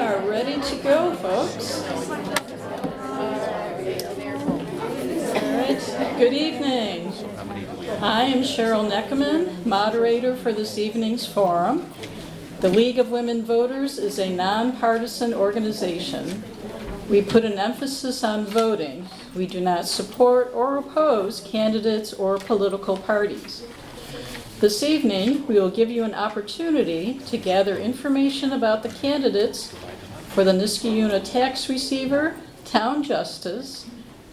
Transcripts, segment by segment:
are ready to go, folks. All right, good evening. I am Cheryl Neckerman, moderator for this evening's forum. The League of Women Voters is a nonpartisan organization. We put an emphasis on voting. We do not support or oppose candidates or political parties. This evening, we will give you an opportunity to gather information about the candidates for the Niskayuna tax receiver, town justice,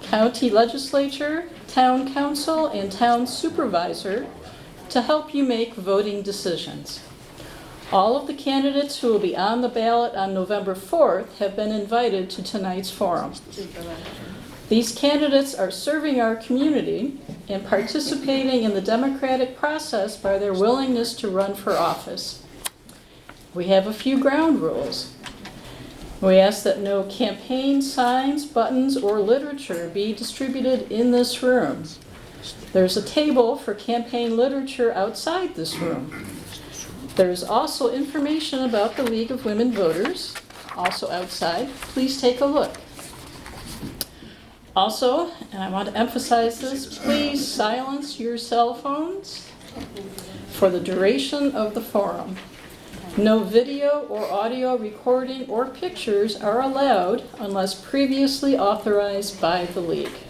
county legislature, town council, and town supervisor to help you make voting decisions. All of the candidates who will be on the ballot on November 4th have been invited to tonight's forum. These candidates are serving our community and participating in the democratic process by their willingness to run for office. We have a few ground rules. We ask that no campaign signs, buttons, or literature be distributed in this room. There's a table for campaign literature outside this room. There's also information about the League of Women Voters, also outside. Please take a look. Also, and I want to emphasize this, please silence your cell phones for the duration of the forum. No video or audio recording or pictures are allowed unless previously authorized by the League.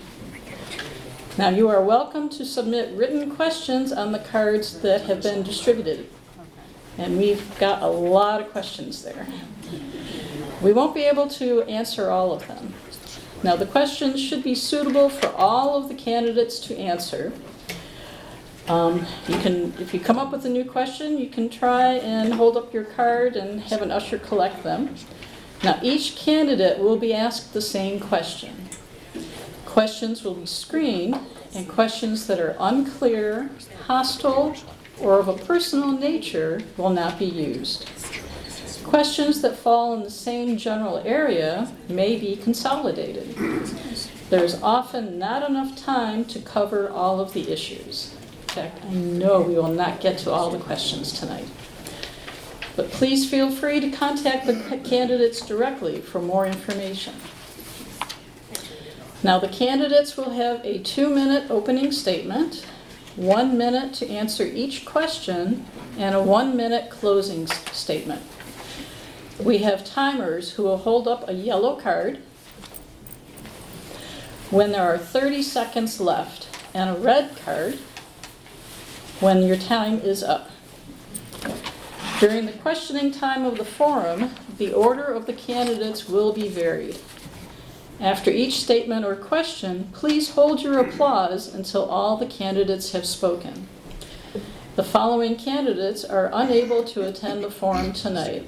Now, you are welcome to submit written questions on the cards that have been distributed. And we've got a lot of questions there. We won't be able to answer all of them. Now, the questions should be suitable for all of the candidates to answer. If you come up with a new question, you can try and hold up your card and have an usher collect them. Now, each candidate will be asked the same question. Questions will be screened, and questions that are unclear, hostile, or of a personal nature will not be used. Questions that fall in the same general area may be consolidated. There's often not enough time to cover all of the issues. In fact, I know we will not get to all the questions tonight. But please feel free to contact the candidates directly for more information. Now, the candidates will have a 2-minute opening statement, 1 minute to answer each question, and a 1-minute closing statement. We have timers who will hold up a yellow card when there are 30 seconds left, and a red card when your time is up. During the questioning time of the forum, the order of the candidates will be varied. After each statement or question, please hold your applause until all the candidates have spoken. The following candidates are unable to attend the forum tonight: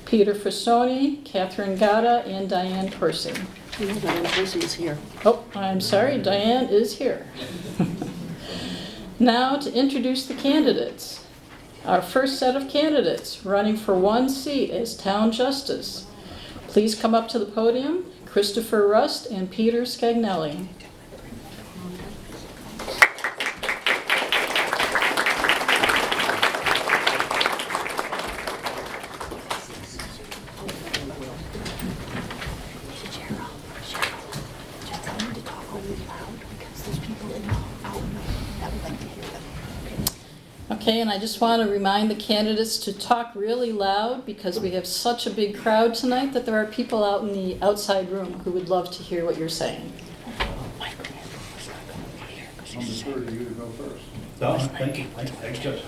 Peter Frassoni, Catherine Gatta, and Diane Percy. Diane Percy is here. Oh, I'm sorry, Diane is here. Now to introduce the candidates. Our first set of candidates running for one seat as Town Justice. Please come up to the podium, Christopher Rust and Peter Scagnelli. Okay, and I just want to remind the candidates to talk really loud because we have such a big crowd tonight that there are people out in the outside room who would love to hear what you're saying. I'll defer to you to go first. No, thank you. Thanks, Judge.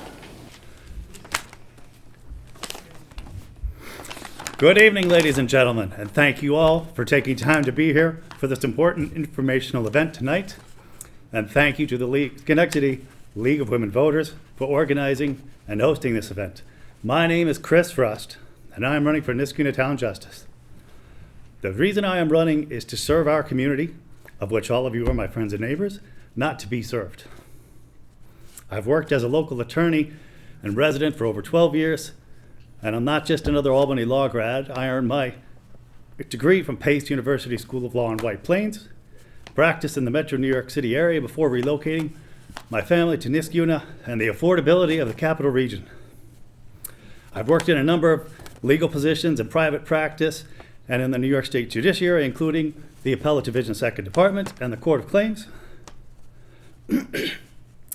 Good evening, ladies and gentlemen, and thank you all for taking time to be here for this important informational event tonight. And thank you to the Schenectady League of Women Voters for organizing and hosting this event. My name is Chris Rust, and I am running for Niskayuna Town Justice. The reason I am running is to serve our community, of which all of you are my friends and neighbors, not to be served. I've worked as a local attorney and resident for over 12 years, and I'm not just another Albany law grad. I earned my degree from Pace University School of Law in White Plains, practiced in the Metro New York City area before relocating my family to Niskayuna and the affordability of the capital region. I've worked in a number of legal positions in private practice and in the New York State Judiciary, including the Appellate Division Second Department and the Court of Claims.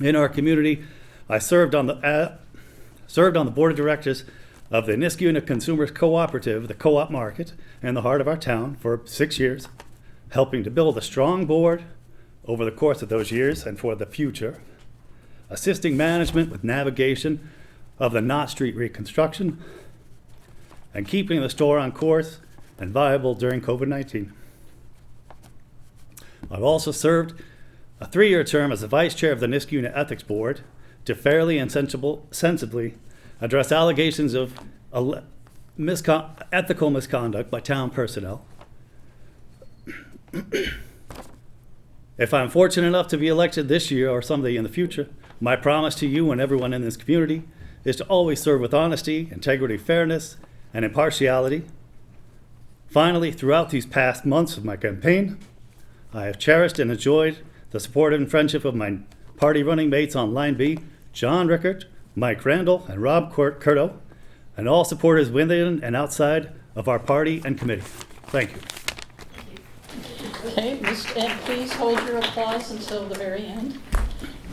In our community, I served on the board of directors of the Niskayuna Consumers Cooperative, the co-op market, in the heart of our town for 6 years, helping to build a strong board over the course of those years and for the future, assisting management with navigation of the Knott Street reconstruction, and keeping the store on course and viable during COVID-19. I've also served a 3-year term as the vice chair of the Niskayuna Ethics Board to fairly and sensibly address allegations of ethical misconduct by town personnel. If I'm fortunate enough to be elected this year or someday in the future, my promise to you and everyone in this community is to always serve with honesty, integrity, fairness, and impartiality. Finally, throughout these past months of my campaign, I have cherished and enjoyed the support and friendship of my party running mates on Line B, John Rickert, Mike Randall, and Rob Curto, and all supporters within and outside of our party and committee. Thank you. Okay, and please hold your applause until the very end.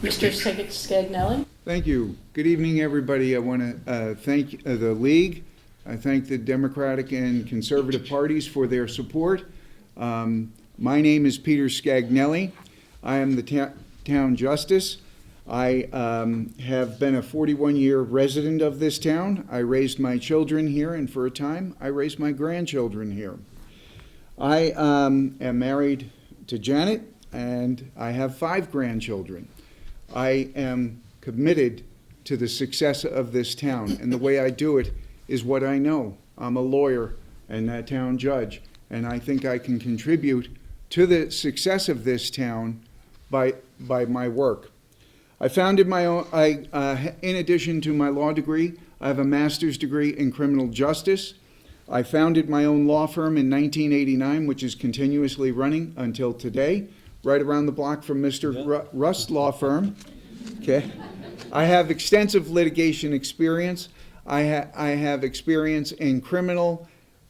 Mr. Scagnelli. Thank you. Good evening, everybody. I want to thank the League. I thank the Democratic and Conservative parties for their support. My name is Peter Scagnelli. I am the town justice. I have been a 41-year resident of this town. I raised my children here, and for a time, I raised my grandchildren here. I am married to Janet, and I have 5 grandchildren. I am committed to the success of this town, and the way I do it is what I know. I'm a lawyer and a town judge, and I think I can contribute to the success of this town by my work. I founded my own, in addition to my law degree, I have a master's degree in criminal justice. I founded my own law firm in 1989, which is continuously running until today, right around the block from Mr. Rust's law firm. Okay. I have extensive litigation experience. I have experience in criminal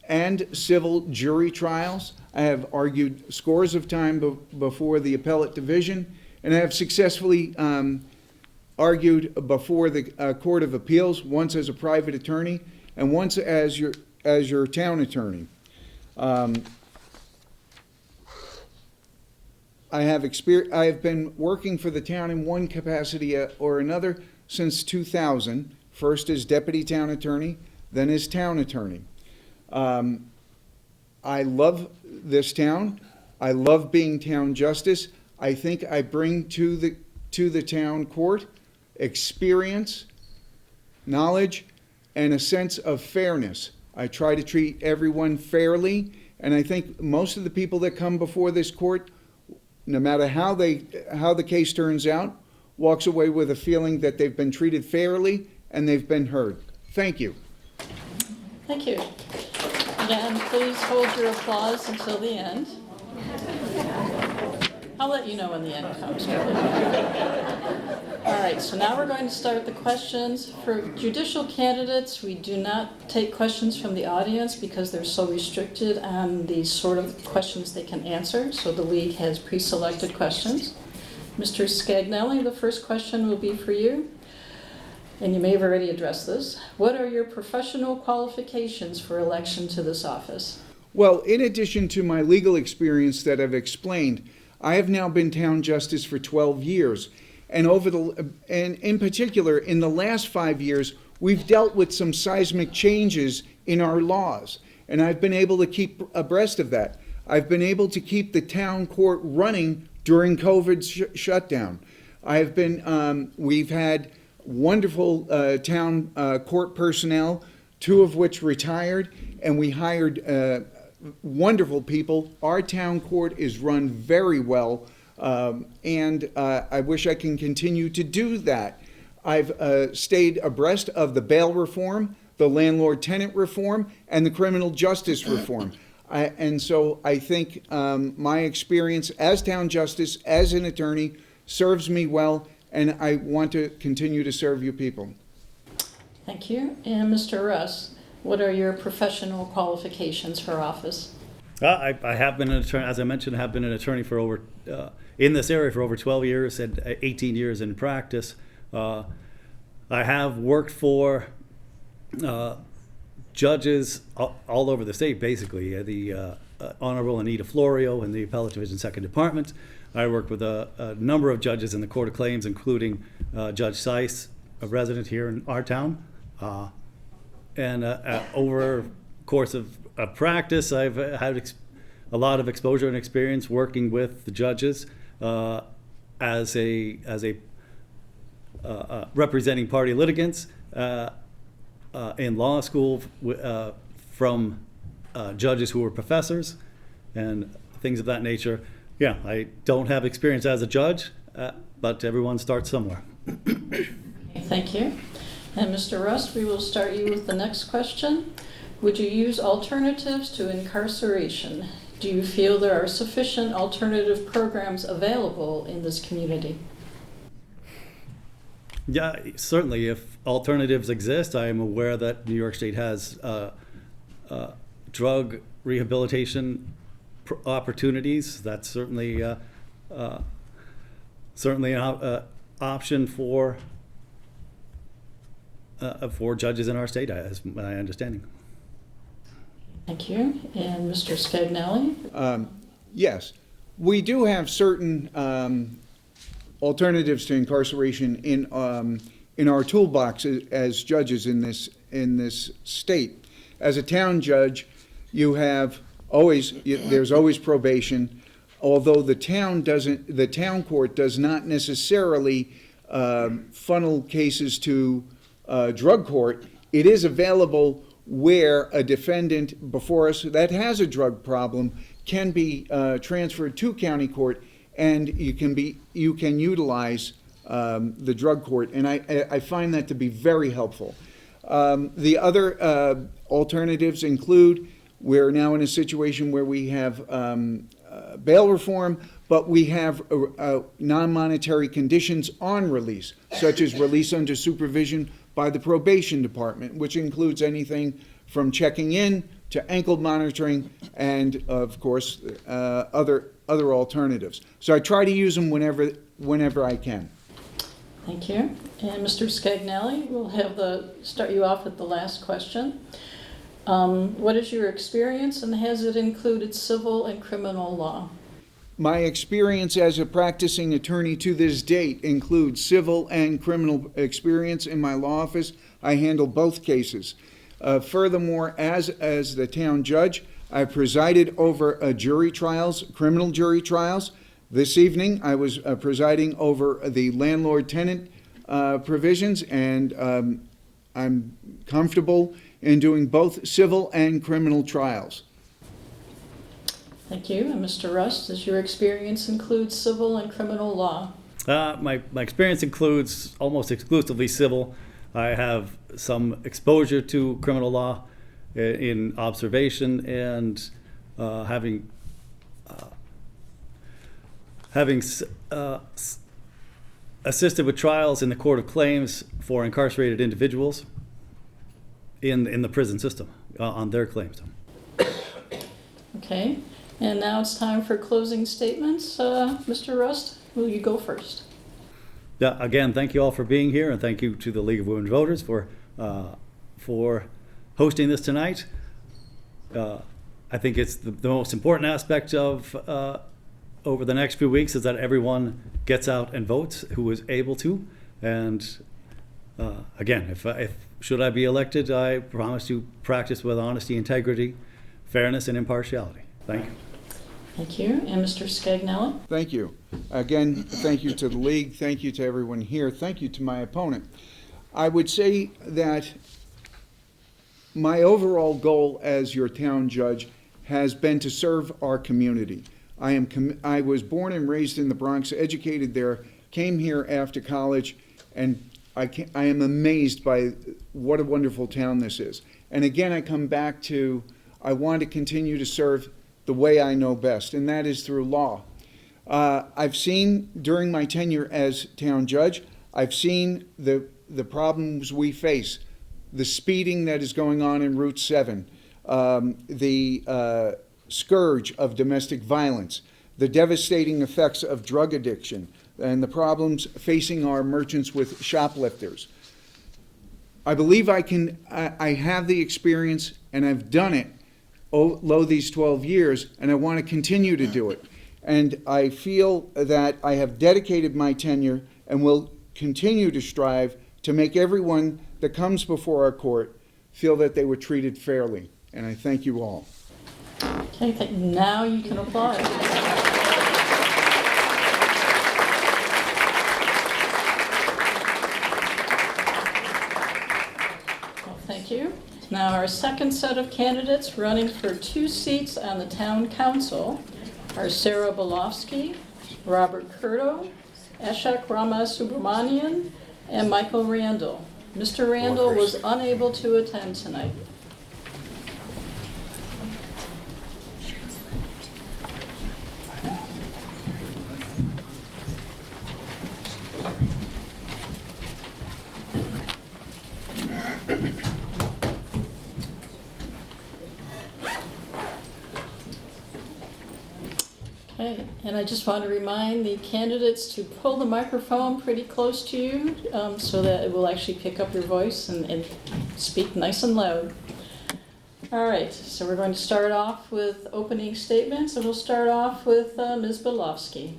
and civil jury trials. I have argued scores of time before the Appellate Division, and I have successfully argued before the Court of Appeals, once as a private attorney and once as your town attorney. I have been working for the town in one capacity or another since 2000, first as deputy town attorney, then as town attorney. I love this town. I love being town justice. I think I bring to the town court experience, knowledge, and a sense of fairness. I try to treat everyone fairly, and I think most of the people that come before this court, no matter how the case turns out, walks away with a feeling that they've been treated fairly and they've been heard. Thank you. Thank you. Again, please hold your applause until the end. I'll let you know when the end comes. All right, so now we're going to start the questions. For judicial candidates, we do not take questions from the audience because they're so restricted on the sort of questions they can answer. So the League has pre-selected questions. Mr. Scagnelli, the first question will be for you. And you may have already addressed this. What are your professional qualifications for election to this office? Well, in addition to my legal experience that I've explained, I have now been town justice for 12 years. And in particular, in the last 5 years, we've dealt with some seismic changes in our laws. And I've been able to keep abreast of that. I've been able to keep the town court running during COVID shutdown. We've had wonderful town court personnel, 2 of which retired, and we hired wonderful people. Our town court is run very well, and I wish I can continue to do that. I've stayed abreast of the bail reform, the landlord-tenant reform, and the criminal justice reform. And so I think my experience as town justice, as an attorney, serves me well, and I want to continue to serve you people. Thank you. And Mr. Russ, What are your professional qualifications for office? I have been an attorney, as I mentioned, I have been an attorney for in this area for over 12 years and 18 years in practice. I have worked for judges all over the state, basically. The Honorable Anita Florio in the Appellate Division 2nd Department. I worked with a number of judges in the Court of Claims, including Judge Seiss, a resident here in our town. And over the course of practice, I've had a lot of exposure and experience working with the judges as a representing party litigants in law school from judges who were professors and things of that nature. Yeah, I don't have experience as a judge, but everyone starts somewhere. Thank you. And Mr. Rust, we will start you with the next question. Would you use alternatives to incarceration? Do you feel there are sufficient alternative programs available in this community? Yeah, certainly. If alternatives exist, I am aware that New York State has drug rehabilitation opportunities. That's certainly an option for judges in our state, as my understanding. Thank you. And Mr. Scagnelli? Yes, we do have certain alternatives to incarceration in our toolbox as judges in this state. As a town judge, there's always probation, although the town court does not necessarily funnel cases to drug court. It is available where a defendant before us that has a drug problem can be transferred to county court, and you can utilize the drug court, and I find that to be very helpful. The other alternatives include, we're now in a situation where we have bail reform, but we have non-monetary conditions on release, such as release under supervision by the probation department, which includes anything from checking in to ankle monitoring and, of course, other alternatives. So I try to use them whenever I can. Thank you. And Mr. Scagnelli, we'll start you off with the last question. What is your experience, and has it included civil and criminal law? My experience as a practicing attorney to this date includes civil and criminal experience in my law office. I handle both cases. Furthermore, as the town judge, I've presided over jury trials, criminal jury trials. This evening, I was presiding over the landlord-tenant provisions, and I'm comfortable in doing both civil and criminal trials. Thank you. And Mr. Rust, does your experience include civil and criminal law? My experience includes almost exclusively civil. I have some exposure to criminal law in observation and having assisted with trials in the Court of Claims for incarcerated individuals in the prison system on their claims. Okay. And now it's time for closing statements. Mr. Rust, will you go first? Yeah, again, thank you all for being here, and thank you to the League of Women Voters for hosting this tonight. I think it's the most important aspect of over the next few weeks is that everyone gets out and votes who is able to. And again, if should I be elected, I promise to practice with honesty, integrity, fairness, and impartiality. Thank you. Thank you. And Mr. Scagnelli? Thank you. Again, thank you to the League. Thank you to everyone here. Thank you to my opponent. I would say that my overall goal as your town judge has been to serve our community. I was born and raised in the Bronx, educated there, came here after college, and I am amazed by what a wonderful town this is. And again, I come back to, I want to continue to serve the way I know best, and that is through law. I've seen during my tenure as town judge, I've seen the problems we face the speeding that is going on in Route 7, the scourge of domestic violence, the devastating effects of drug addiction, and the problems facing our merchants with shoplifters. I believe I have the experience, and I've done it over these 12 years, and I want to continue to do it. And I feel that I have dedicated my tenure and will continue to strive to make everyone that comes before our court feel that they were treated fairly. And I thank you all. Okay, now you can applaud. Well, thank you. Now our second set of candidates running for 2 seats on the town council are Sarah Belofsky, Robert Curto, Ashok Ramasubramanian, and Michael Randall. Mr. Randall was unable to attend tonight. Okay, and I just want to remind the candidates to pull the microphone pretty close to you so that it will actually pick up your voice and speak nice and loud. All right, so we're going to start off with opening statements, and we'll start off with Ms. Belofsky.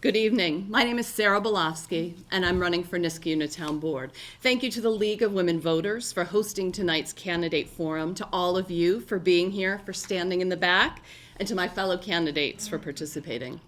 Good evening. My name is Sarah Belofsky, and I'm running for Niskayuna Town Board. Thank you to the League of Women Voters for hosting tonight's candidate forum, to all of you for being here, for standing in the back, and to my fellow candidates for participating.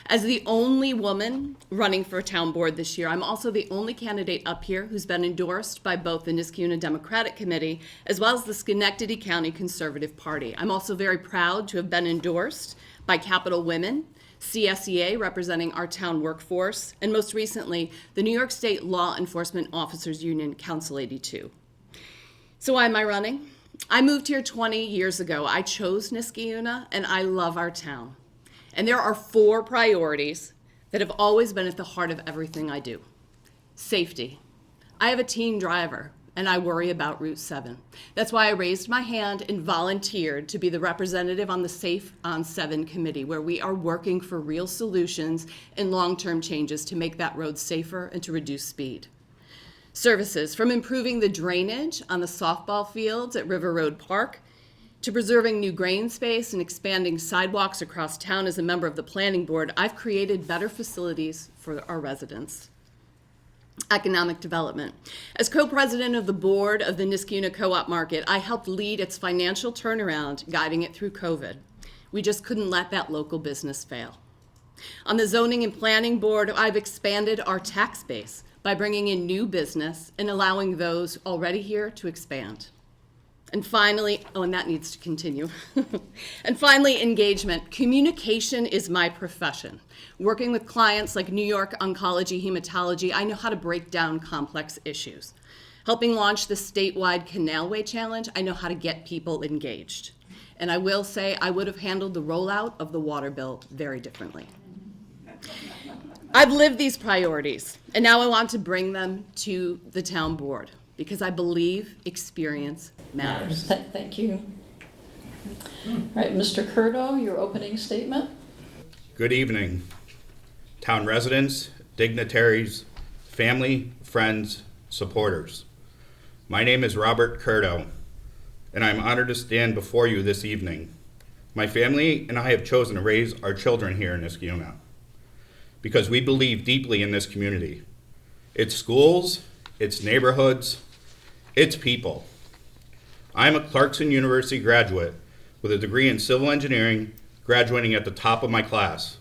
As the only woman running for town board this year, I'm also the only candidate up here who's been endorsed by both the Niskayuna Democratic Committee as well as the Schenectady County Conservative Party. I'm also very proud to have been endorsed by Capital Women, CSEA representing our town workforce, and most recently, the New York State Law Enforcement Officers Union Council 82. So why am I running? I moved here 20 years ago. I chose Niskayuna, and I love our town. And there are 4 priorities that have always been at the heart of everything I do. Safety. I have a teen driver, and I worry about Route 7. That's why I raised my hand and volunteered to be the representative on the Safe on 7 committee, where we are working for real solutions and long-term changes to make that road safer and to reduce speed. Services, from improving the drainage on the softball fields at River Road Park, to preserving new green space and expanding sidewalks across town. As a member of the planning board, I've created better facilities for our residents. Economic development. As co-president of the board of the Niskayuna Co-op Market, I helped lead its financial turnaround, guiding it through COVID. We just couldn't let that local business fail. On the zoning and planning board, I've expanded our tax base by bringing in new business and allowing those already here to expand. And finally, and that needs to continue. And finally, engagement. Communication is my profession. Working with clients like New York Oncology Hematology, I know how to break down complex issues. Helping launch the statewide Canalway Challenge, I know how to get people engaged. And I will say I would have handled the rollout of the water bill very differently. I've lived these priorities, and now I want to bring them to the town board, because I believe experience matters. Thank you. All right, Mr. Curto, your opening statement. Good evening, town residents, dignitaries, family, friends, supporters. My name is Robert Curto, and I'm honored to stand before you this evening. My family and I have chosen to raise our children here in Niskayuna because we believe deeply in this community. Its schools, its neighborhoods, its people. I'm a Clarkson University graduate with a degree in civil engineering, graduating at the top of my class.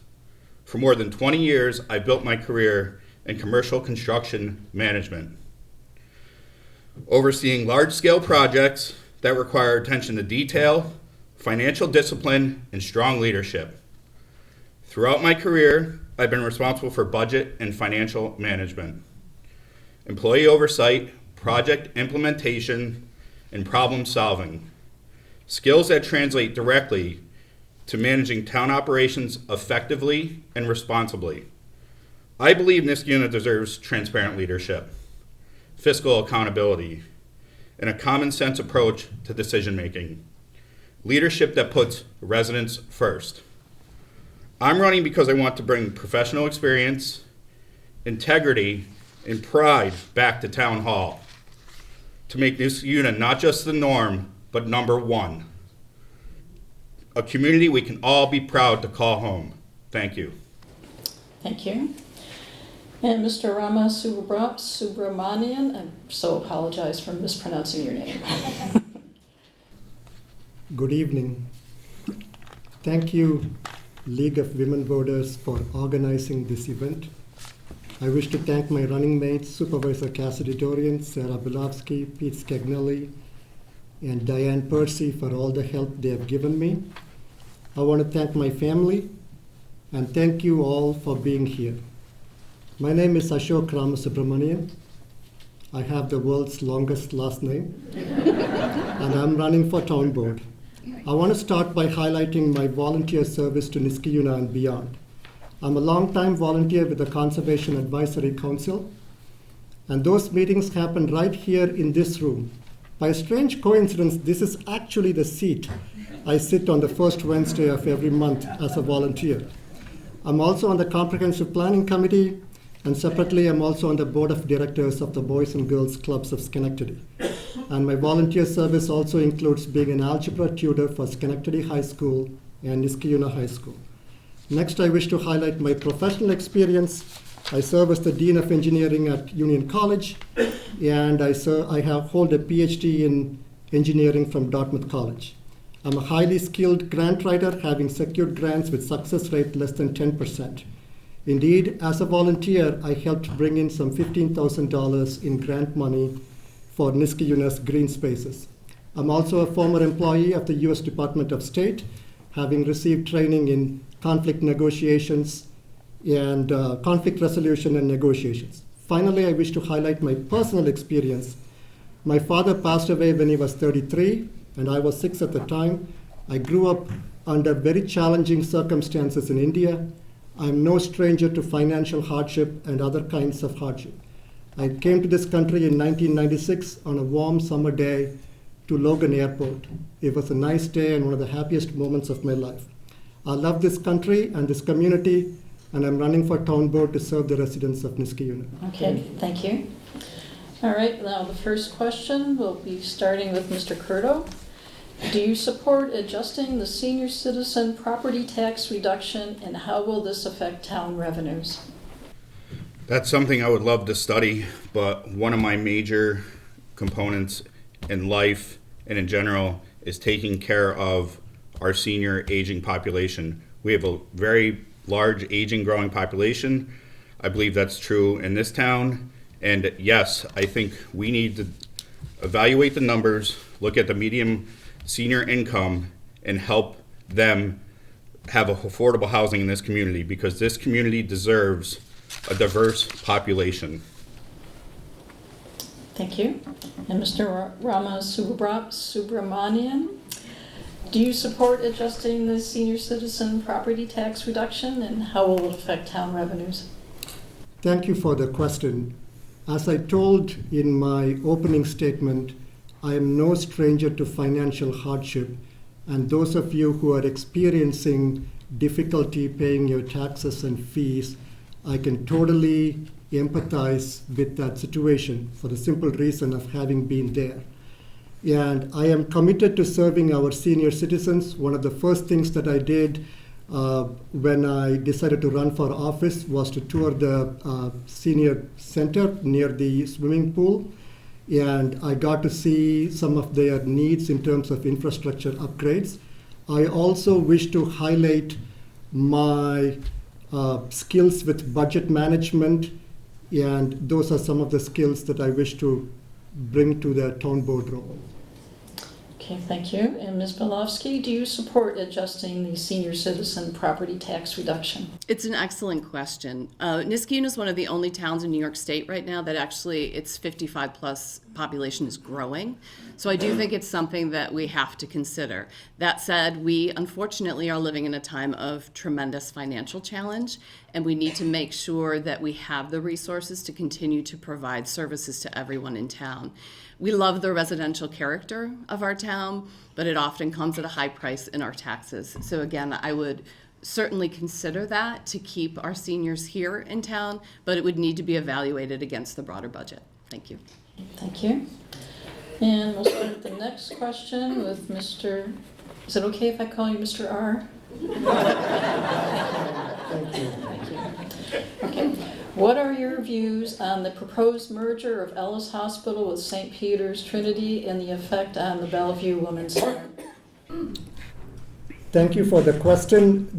For more than 20 years, I built my career in commercial construction management, overseeing large-scale projects that require attention to detail, financial discipline, and strong leadership. Throughout my career, I've been responsible for budget and financial management, employee oversight, project implementation, and problem solving. Skills that translate directly to managing town operations effectively and responsibly. I believe Niskayuna deserves transparent leadership, fiscal accountability, and a common sense approach to decision making. Leadership that puts residents first. I'm running because I want to bring professional experience, integrity, and pride back to Town Hall. To make Niskayuna not just the norm, but number one. A community we can all be proud to call home. Thank you. Thank you. And Mr. Rama Subramanian, I so apologize for mispronouncing your name. Good evening. Thank you, League of Women Voters, for organizing this event. I wish to thank my running mates, Supervisor Cassidy Dorian, Sarah Bilovsky, Pete Scagnelli, and Diane Percy for all the help they have given me. I want to thank my family and thank you all for being here. My name is Ashok Ramasubramanian. I have the world's longest last name, and I'm running for town board. I want to start by highlighting my volunteer service to Niskayuna and beyond. I'm a long-time volunteer with the Conservation Advisory Council, and those meetings happen right here in this room. By a strange coincidence, this is actually the seat I sit on the first Wednesday of every month as a volunteer. I'm also on the Comprehensive Planning Committee, and separately, I'm also on the Board of Directors of the Boys and Girls Clubs of Schenectady. And my volunteer service also includes being an algebra tutor for Schenectady High School and Niskayuna High School. Next, I wish to highlight my professional experience. I serve as the Dean of Engineering at Union College, and I hold a PhD in engineering from Dartmouth College. I'm a highly skilled grant writer, having secured grants with success rate less than 10%. Indeed, as a volunteer, I helped bring in some $15,000 in grant money for Niskayuna's green spaces. I'm also a former employee of the U.S. Department of State, having received training in conflict negotiations and conflict resolution and negotiations. Finally, I wish to highlight my personal experience. My father passed away when he was 33, and I was 6 at the time. I grew up under very challenging circumstances in India. I'm no stranger to financial hardship and other kinds of hardship. I came to this country in 1996 on a warm summer day to Logan Airport. It was a nice day and one of the happiest moments of my life. I love this country and this community, and I'm running for town board to serve the residents of Niskayuna. Okay, thank you. All right, now the first question will be starting with Mr. Curto. Do you support adjusting the senior citizen property tax reduction, and how will this affect town revenues? That's something I would love to study, but one of my major components in life and in general is taking care of our senior aging population. We have a very large aging growing population. I believe that's true in this town. And yes, I think we need to evaluate the numbers, look at the median senior income, and help them have affordable housing in this community, because this community deserves a diverse population. Thank you. And Mr. Rama Subramanian, do you support adjusting the senior citizen property tax reduction, and how will it affect town revenues? Thank you for the question. As I told in my opening statement, I am no stranger to financial hardship, and those of you who are experiencing difficulty paying your taxes and fees, I can totally empathize with that situation for the simple reason of having been there. And I am committed to serving our senior citizens. One of the first things that I did when I decided to run for office was to tour the senior center near the swimming pool. And I got to see some of their needs in terms of infrastructure upgrades. I also wish to highlight my skills with budget management, and those are some of the skills that I wish to bring to the town board role. Okay, thank you. And Ms. Bilovsky, do you support adjusting the senior citizen property tax reduction? It's an excellent question. Niskayuna is one of the only towns in New York State right now that actually its 55 plus population is growing. So I do think it's something that we have to consider. That said, we unfortunately are living in a time of tremendous financial challenge, and we need to make sure that we have the resources to continue to provide services to everyone in town. We love the residential character of our town, but it often comes at a high price in our taxes. So again, I would certainly consider that to keep our seniors here in town, but it would need to be evaluated against the broader budget. Thank you. Thank you. And we'll start the next question with Mr. Is it okay if I call you Mr. R? Thank you. Thank you. Okay. What are your views on the proposed merger of Ellis Hospital with St. Peter's Trinity and the effect on the Bellevue Women's Center? Thank you for the question.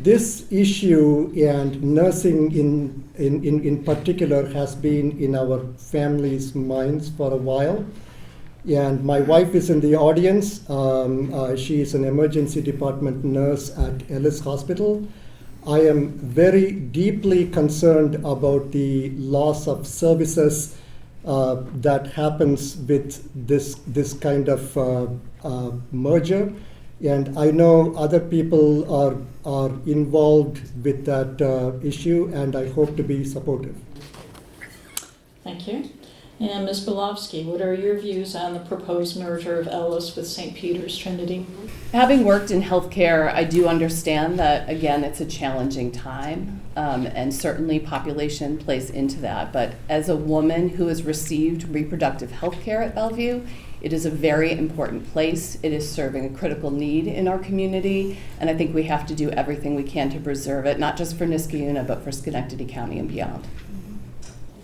This issue and nursing in particular has been in our family's minds for a while. And my wife is in the audience. She is an emergency department nurse at Ellis Hospital. I am very deeply concerned about the loss of services that happens with this kind of merger. And I know other people are involved with that issue, and I hope to be supportive. Thank you. And Ms. Belovsky, what are your views on the proposed merger of Ellis with St. Peter's Trinity? Having worked in healthcare, I do understand that, again, it's a challenging time, and certainly population plays into that. But as a woman who has received reproductive health care at Bellevue, it is a very important place. It is serving a critical need in our community, and I think we have to do everything we can to preserve it, not just for Niskayuna, but for Schenectady County and beyond.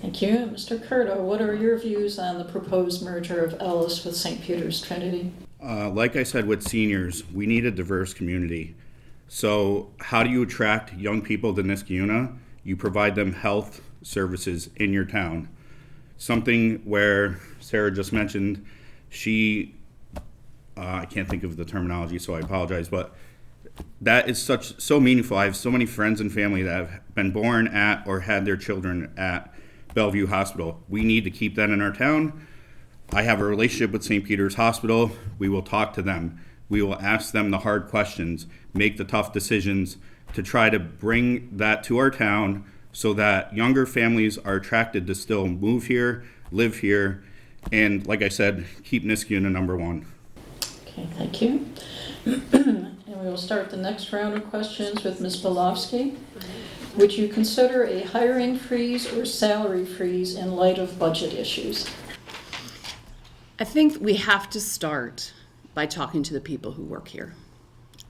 Thank you. Mr. Curto, what are your views on the proposed merger of Ellis with St. Peter's Trinity? Like I said with seniors, we need a diverse community. So how do you attract young people to Niskayuna? You provide them health services in your town. Something where Sarah just mentioned, I can't think of the terminology, so I apologize, but that is so meaningful. I have so many friends and family that have been born at or had their children at Bellevue Hospital. We need to keep that in our town. I have a relationship with St. Peter's Hospital. We will talk to them. We will ask them the hard questions, make the tough decisions to try to bring that to our town so that younger families are attracted to still move here, live here, and like I said, keep Niskayuna number one. Okay, thank you. And we will start the next round of questions with Ms. Belovsky. Would you consider a hiring freeze or salary freeze in light of budget issues? I think we have to start by talking to the people who work here.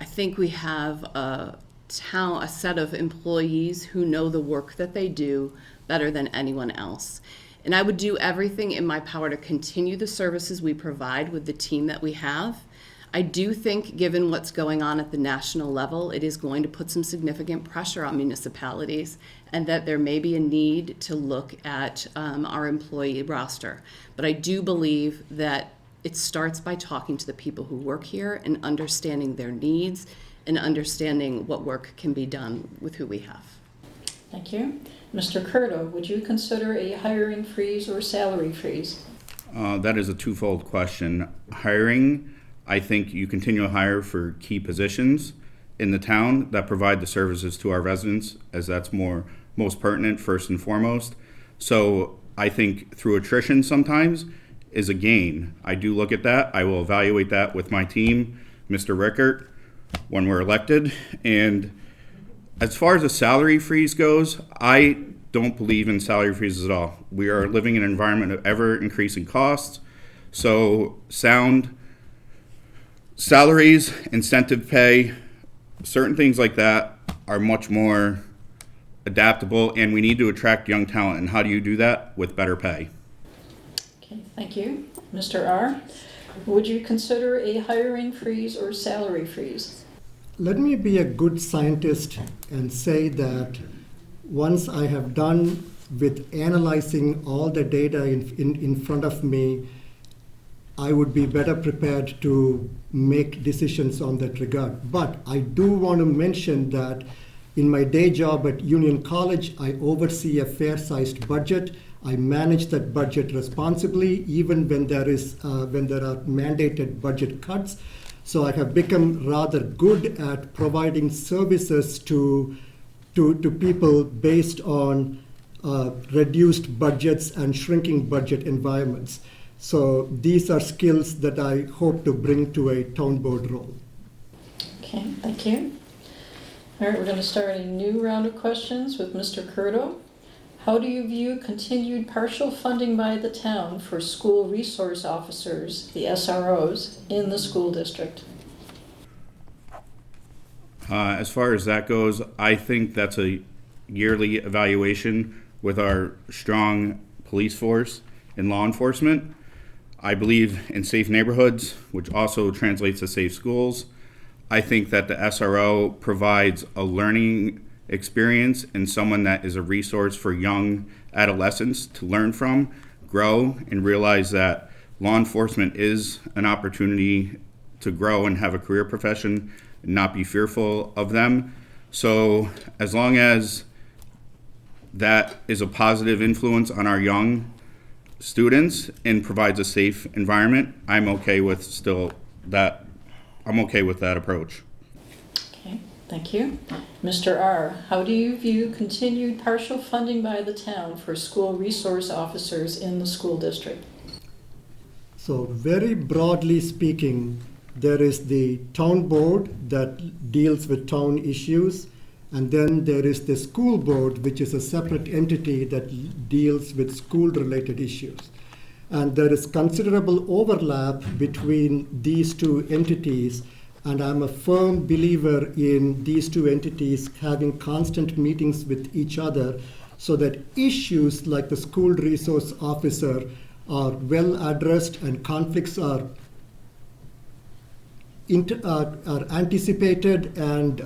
I think we have a set of employees who know the work that they do better than anyone else. And I would do everything in my power to continue the services we provide with the team that we have. I do think, given what's going on at the national level, it is going to put some significant pressure on municipalities, and that there may be a need to look at our employee roster. But I do believe that it starts by talking to the people who work here and understanding their needs and understanding what work can be done with who we have. Thank you. Mr. Curto, would you consider a hiring freeze or salary freeze? That is a twofold question. Hiring, I think you continue to hire for key positions in the town that provide the services to our residents, as that's most pertinent first and foremost. So I think through attrition sometimes is a gain. I do look at that. I will evaluate that with my team, Mr. Rickert, when we're elected. And as far as a salary freeze goes, I don't believe in salary freezes at all. We are living in an environment of ever increasing costs. So sound salaries, incentive pay, certain things like that are much more adaptable, and we need to attract young talent. And how do you do that? With better pay. Okay, thank you. Mr. R, would you consider a hiring freeze or salary freeze? Let me be a good scientist and say that once I have done with analyzing all the data in front of me, I would be better prepared to make decisions on that regard. But I do want to mention that in my day job at Union College, I oversee a fair-sized budget. I manage that budget responsibly, even when there are mandated budget cuts. So I have become rather good at providing services to people based on reduced budgets and shrinking budget environments. So these are skills that I hope to bring to a town board role. Okay, thank you. All right, we're going to start a new round of questions with Mr. Curto. How do you view continued partial funding by the town for school resource officers, the SROs, in the school district? As far as that goes, I think that's a yearly evaluation with our strong police force and law enforcement. I believe in safe neighborhoods, which also translates to safe schools. I think that the SRO provides a learning experience and someone that is a resource for young adolescents to learn from, grow, and realize that law enforcement is an opportunity to grow and have a career profession and not be fearful of them. So as long as that is a positive influence on our young students and provides a safe environment, I'm okay with that approach. Okay, thank you. Mr. R., how do you view continued partial funding by the town for school resource officers in the school district? So very broadly speaking, there is the town board that deals with town issues, and then there is the school board, which is a separate entity that deals with school-related issues. And there is considerable overlap between these two entities, and I'm a firm believer in these two entities having constant meetings with each other so that issues like the school resource officer are well addressed and conflicts are anticipated and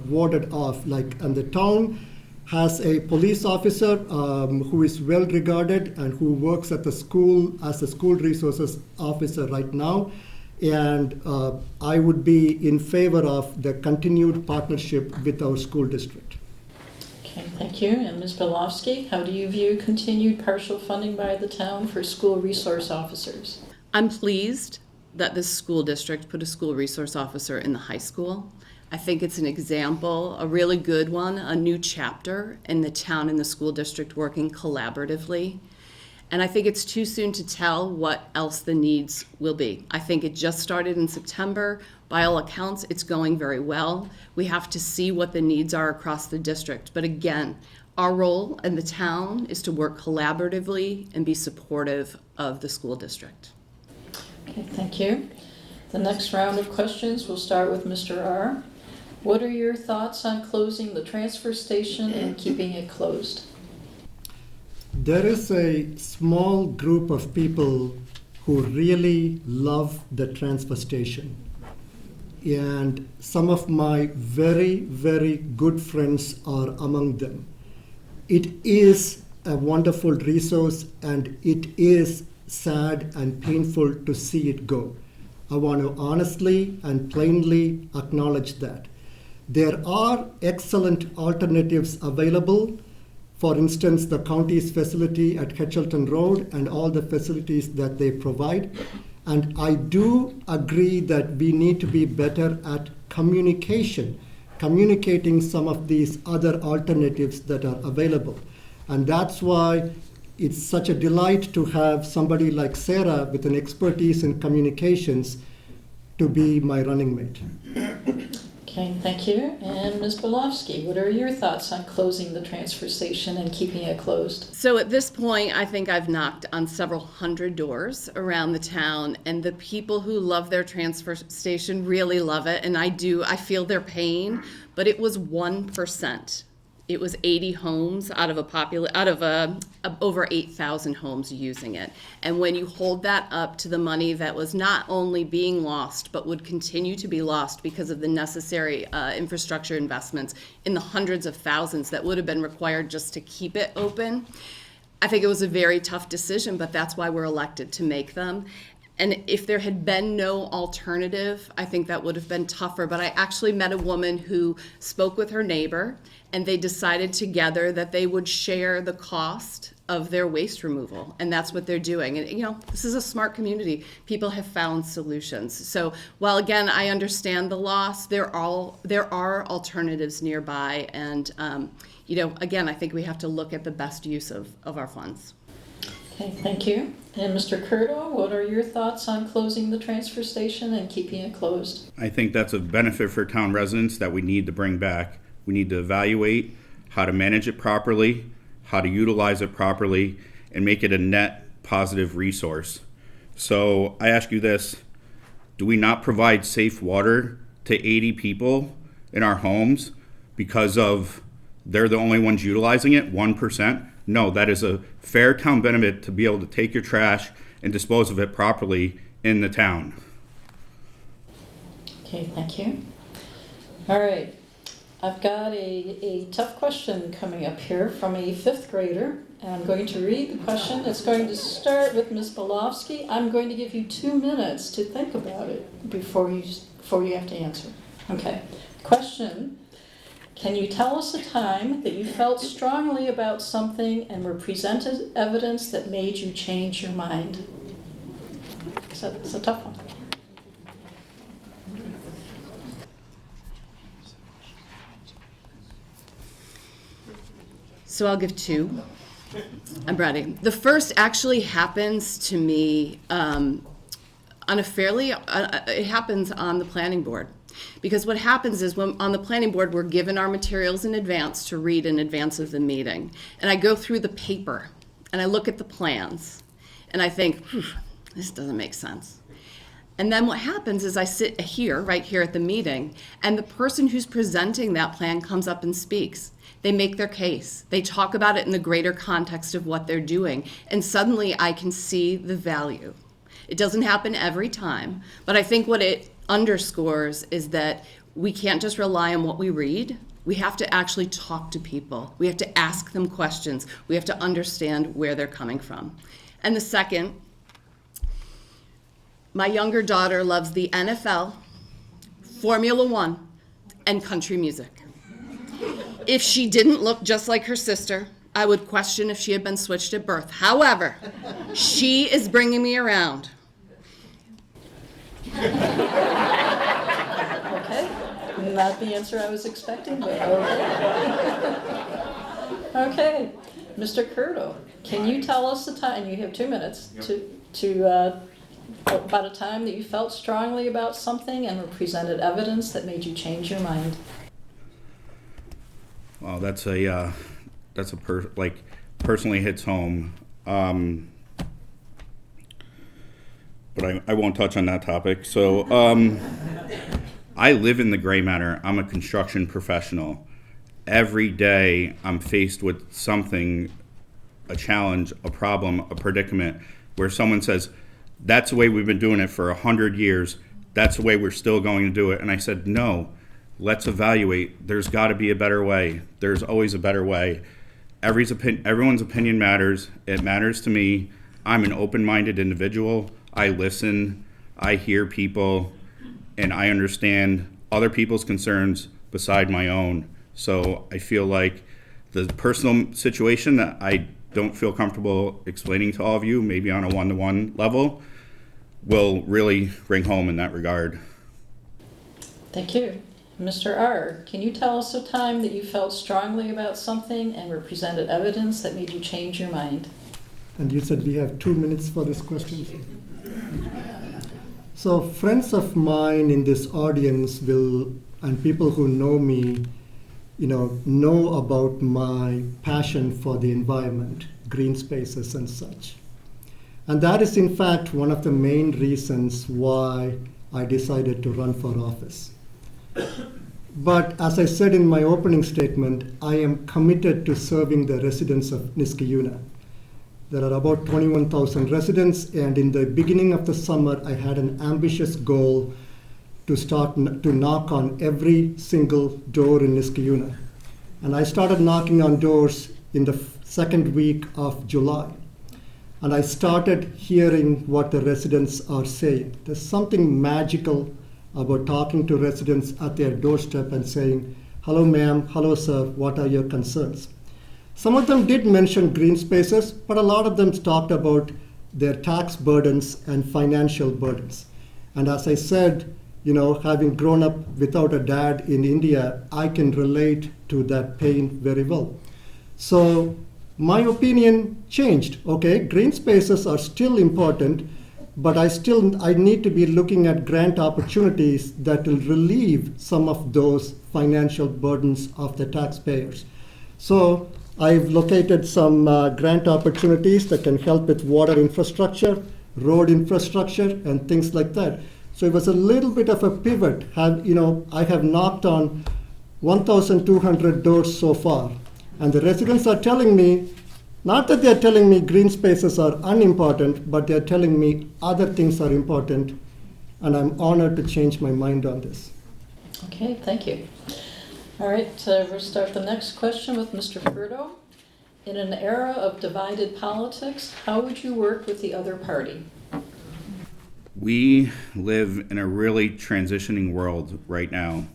warded off. And the town has a police officer who is well regarded and who works at the school as a school resources officer right now. And I would be in favor of the continued partnership with our school district. Okay, thank you. And Ms. Belofsky, how do you view continued partial funding by the town for school resource officers? I'm pleased that this school district put a school resource officer in the high school. I think it's an example, a really good one, a new chapter in the town and the school district working collaboratively. And I think it's too soon to tell what else the needs will be. I think it just started in September. By all accounts, it's going very well. We have to see what the needs are across the district. But again, our role in the town is to work collaboratively and be supportive of the school district. Okay, thank you. The next round of questions will start with Mr. R. What are your thoughts on closing the transfer station and keeping it closed? There is a small group of people who really love the transfer station. And some of my very, very good friends are among them. It is a wonderful resource, and it is sad and painful to see it go. I want to honestly and plainly acknowledge that. There are excellent alternatives available. For instance, the county's facility at Ketchelton Road and all the facilities that they provide. And I do agree that we need to be better at communicating some of these other alternatives that are available. And that's why it's such a delight to have somebody like Sarah with an expertise in communications to be my running mate. Okay, thank you. And Ms. Belofsky, what are your thoughts on closing the transfer station and keeping it closed? So at this point, I think I've knocked on several hundred doors around the town, and the people who love their transfer station really love it, and I feel their pain, but it was 1%. It was 80 homes out of over 8,000 homes using it. And when you hold that up to the money that was not only being lost, but would continue to be lost because of the necessary infrastructure investments in the hundreds of thousands that would have been required just to keep it open, I think it was a very tough decision, but that's why we're elected to make them. And if there had been no alternative, I think that would have been tougher. But I actually met a woman who spoke with her neighbor, and they decided together that they would share the cost of their waste removal. And that's what they're doing. And, this is a smart community. People have found solutions. So while, again, I understand the loss, there are alternatives nearby. And, again, I think we have to look at the best use of our funds. Okay, thank you. And Mr. Curto, what are your thoughts on closing the transfer station and keeping it closed? I think that's a benefit for town residents that we need to bring back. We need to evaluate how to manage it properly, how to utilize it properly, and make it a net positive resource. So I ask you this, do we not provide safe water to 80 people in our homes because of they're the only ones utilizing it, 1%? No, that is a fair town benefit to be able to take your trash and dispose of it properly in the town. Okay, thank you. All right, I've got a tough question coming up here from a 5th grader. And I'm going to read the question. It's going to start with Ms. Belofsky. I'm going to give you 2 minutes to think about it before you have to answer. Okay, question. Can you tell us a time that you felt strongly about something and were presented evidence that made you change your mind? So it's a tough one. So I'll give 2. I'm ready. The first actually happens to me it happens on the planning board. Because what happens is when on the planning board, we're given our materials in advance to read in advance of the meeting. And I go through the paper and I look at the plans and I think, this doesn't make sense. And then what happens is I sit here, right here at the meeting, and the person who's presenting that plan comes up and speaks. They make their case. They talk about it in the greater context of what they're doing. And suddenly I can see the value. It doesn't happen every time, but I think what it underscores is that we can't just rely on what we read. We have to actually talk to people. We have to ask them questions. We have to understand where they're coming from. And the second, my younger daughter loves the NFL, Formula One, and country music. If she didn't look just like her sister, I would question if she had been switched at birth. However, she is bringing me around. Okay, not the answer I was expecting, but okay. Okay, Mr. Curto, can you tell us the time, and you have 2 minutes, about a time that you felt strongly about something and were presented evidence that made you change your mind? Well, personally hits home. But I won't touch on that topic. So I live in the gray matter. I'm a construction professional. Every day I'm faced with something, a challenge, a problem, a predicament, where someone says, that's the way we've been doing it for 100 years. That's the way we're still going to do it. And I said, no, let's evaluate. There's got to be a better way. There's always a better way. Everyone's opinion matters. It matters to me. I'm an open-minded individual. I listen, I hear people, and I understand other people's concerns beside my own. So I feel like the personal situation that I don't feel comfortable explaining to all of you, maybe on a one-to-one level, will really ring home in that regard. Thank you. Mr. R., can you tell us a time that you felt strongly about something and were presented evidence that made you change your mind? And you said we have 2 minutes for this question. So friends of mine in this audience and people who know me, know about my passion for the environment, green spaces and such. And that is in fact one of the main reasons why I decided to run for office. But as I said in my opening statement, I am committed to serving the residents of Niskayuna. There are about 21,000 residents, and in the beginning of the summer, I had an ambitious goal to knock on every single door in Niskayuna. And I started knocking on doors in the second week of July. And I started hearing what the residents are saying. There's something magical about talking to residents at their doorstep and saying, hello ma'am, hello sir, what are your concerns? Some of them did mention green spaces, but a lot of them talked about their tax burdens and financial burdens. And as I said, having grown up without a dad in India, I can relate to that pain very well. So my opinion changed. Okay, green spaces are still important, but I need to be looking at grant opportunities that will relieve some of those financial burdens of the taxpayers. So I've located some grant opportunities that can help with water infrastructure, road infrastructure, and things like that. So it was a little bit of a pivot. I have knocked on 1,200 doors so far, and the residents are telling me, not that they're telling me green spaces are unimportant, but they're telling me other things are important, and I'm honored to change my mind on this. Okay, thank you. All right, we'll start the next question with Mr. Furto. In an era of divided politics, how would you work with the other party? We live in a really transitioning world right now,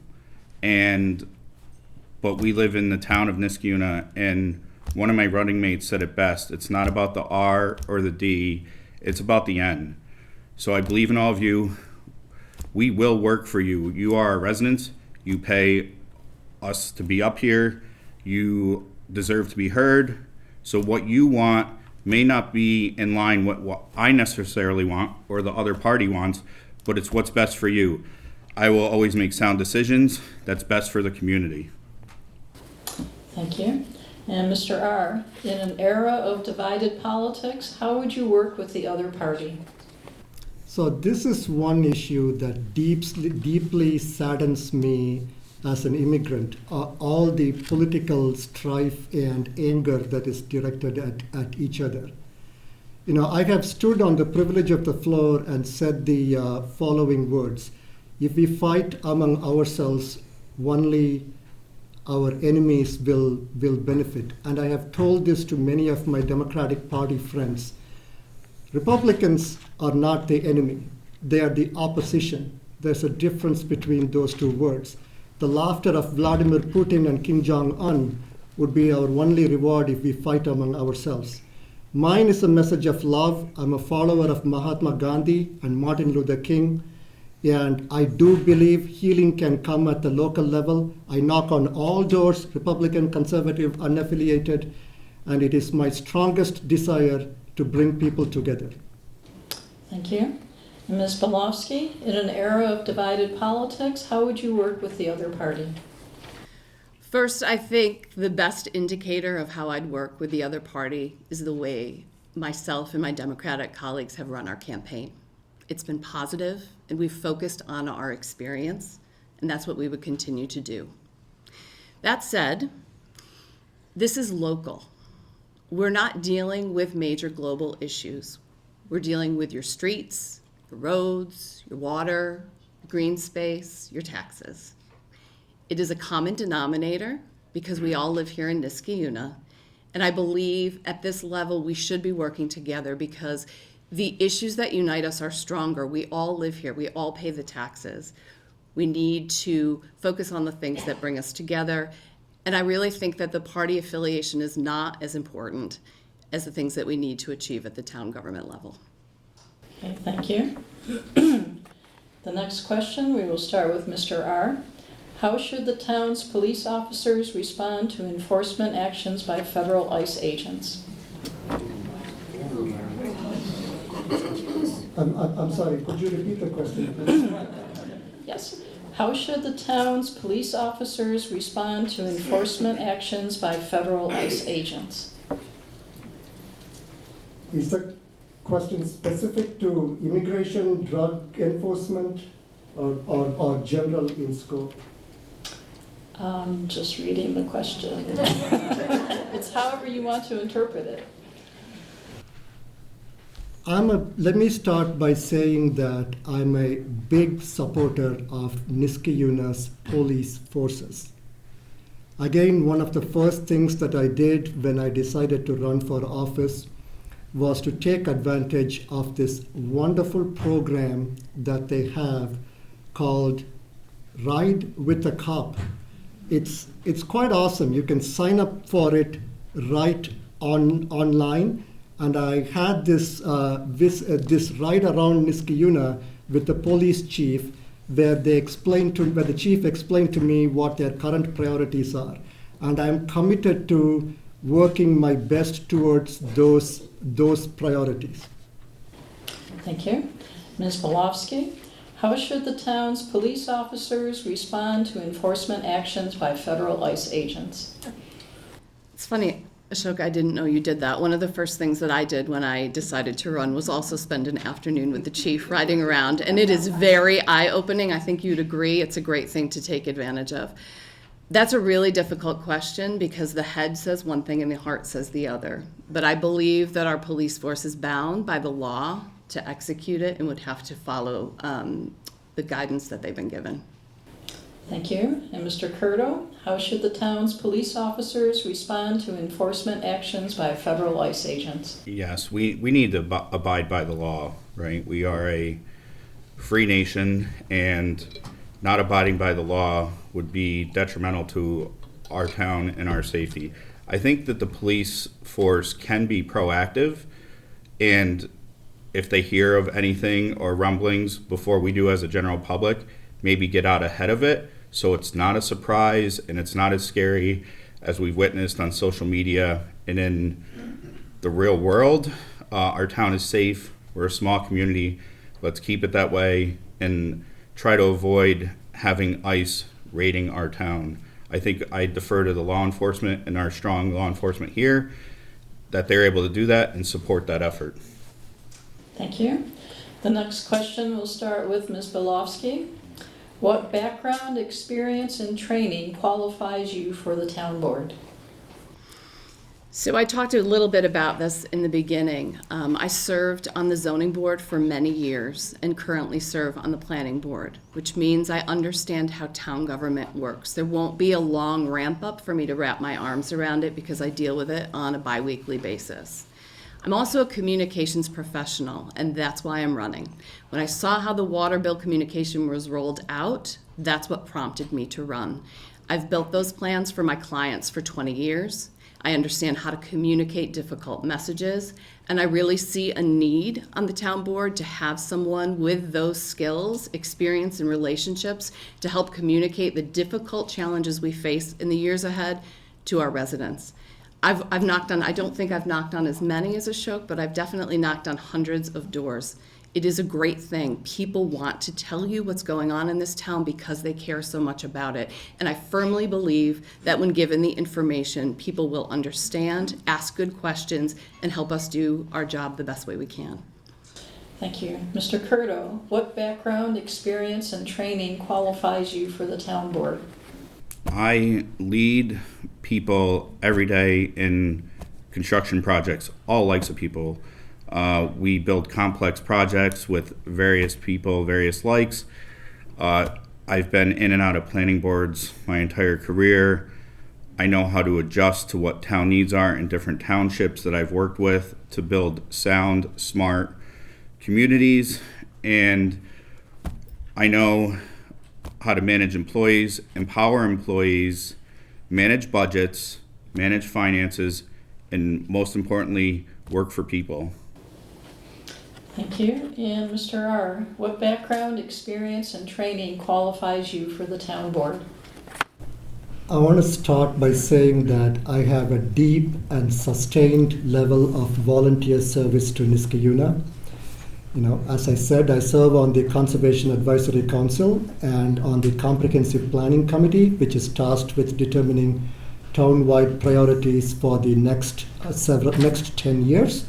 but we live in the town of Niskayuna, and one of my running mates said it best. It's not about the R or the D, it's about the N. So I believe in all of you. We will work for you. You are our residents. You pay us to be up here. You deserve to be heard. So what you want may not be in line with what I necessarily want or the other party wants, but it's what's best for you. I will always make sound decisions that's best for the community. Thank you. And Mr. R., in an era of divided politics, how would you work with the other party? So this is one issue that deeply saddens me as an immigrant, all the political strife and anger that is directed at each other. I have stood on the privilege of the floor and said the following words: if we fight among ourselves, only our enemies will benefit. And I have told this to many of my Democratic Party friends. Republicans are not the enemy. They are the opposition. There's a difference between those two words. The laughter of Vladimir Putin and Kim Jong-un would be our only reward if we fight among ourselves. Mine is a message of love. I'm a follower of Mahatma Gandhi and Martin Luther King. And I do believe healing can come at the local level. I knock on all doors, Republican, conservative, unaffiliated, and it is my strongest desire to bring people together. Thank you. And Ms. Belofsky, in an era of divided politics, how would you work with the other party? First, I think the best indicator of how I'd work with the other party is the way myself and my Democratic colleagues have run our campaign. It's been positive, and we've focused on our experience, and that's what we would continue to do. That said, this is local. We're not dealing with major global issues. We're dealing with your streets, your roads, your water, green space, your taxes. It is a common denominator because we all live here in Niskayuna, and I believe at this level we should be working together because the issues that unite us are stronger. We all live here. We all pay the taxes. We need to focus on the things that bring us together. And I really think that the party affiliation is not as important as the things that we need to achieve at the town government level. Okay, thank you. The next question, we will start with Mr. R. How should the town's police officers respond to enforcement actions by federal ICE agents? I'm sorry, could you repeat the question, please? Yes. How should the town's police officers respond to enforcement actions by federal ICE agents? Is the question specific to immigration, drug enforcement, or general in scope? Just reading the question. It's however you want to interpret it. Let me start by saying that I'm a big supporter of Niskayuna's police forces. Again, one of the first things that I did when I decided to run for office was to take advantage of this wonderful program that they have called Ride with a Cop. It's quite awesome. You can sign up for it right online. And I had this ride around Niskayuna with the police chief, where the chief explained to me what their current priorities are. And I'm committed to working my best towards those priorities. Thank you. Ms. Belofsky, how should the town's police officers respond to enforcement actions by federal ICE agents? It's funny, Ashok, I didn't know you did that. One of the first things that I did when I decided to run was also spend an afternoon with the chief riding around, and it is very eye-opening. I think you'd agree it's a great thing to take advantage of. That's a really difficult question because the head says one thing and the heart says the other. But I believe that our police force is bound by the law to execute it and would have to follow the guidance that they've been given. Thank you. And Mr. Curto, how should the town's police officers respond to enforcement actions by federal ICE agents? Yes, we need to abide by the law, right? We are a free nation, and not abiding by the law would be detrimental to our town and our safety. I think that the police force can be proactive, and if they hear of anything or rumblings before we do as a general public, maybe get out ahead of it so it's not a surprise and it's not as scary as we've witnessed on social media and in the real world. Our town is safe. We're a small community. Let's keep it that way and try to avoid having ICE raiding our town. I think I defer to the law enforcement and our strong law enforcement here that they're able to do that and support that effort. Thank you. The next question will start with Ms. Belofsky. What background, experience, and training qualifies you for the town board? So I talked a little bit about this in the beginning. I served on the zoning board for many years and currently serve on the planning board, which means I understand how town government works. There won't be a long ramp up for me to wrap my arms around it because I deal with it on a biweekly basis. I'm also a communications professional, and that's why I'm running. When I saw how the water bill communication was rolled out, that's what prompted me to run. I've built those plans for my clients for 20 years. I understand how to communicate difficult messages, and I really see a need on the town board to have someone with those skills, experience, and relationships to help communicate the difficult challenges we face in the years ahead to our residents. I've knocked on, I don't think I've knocked on as many as Ashok, but I've definitely knocked on hundreds of doors. It is a great thing. People want to tell you what's going on in this town because they care so much about it. And I firmly believe that when given the information, people will understand, ask good questions, and help us do our job the best way we can. Thank you. Mr. Curto, what background, experience, and training qualifies you for the town board? I lead people every day in construction projects, all likes of people. We build complex projects with various people, various likes. I've been in and out of planning boards my entire career. I know how to adjust to what town needs are in different townships that I've worked with to build sound, smart communities. And I know how to manage employees, empower employees, manage budgets, manage finances, and most importantly, work for people. Thank you. And Mr. R., what background, experience, and training qualifies you for the town board? I want to start by saying that I have a deep and sustained level of volunteer service to Niskayuna. As I said, I serve on the Conservation Advisory Council and on the Comprehensive Planning Committee, which is tasked with determining town-wide priorities for the next 10 years.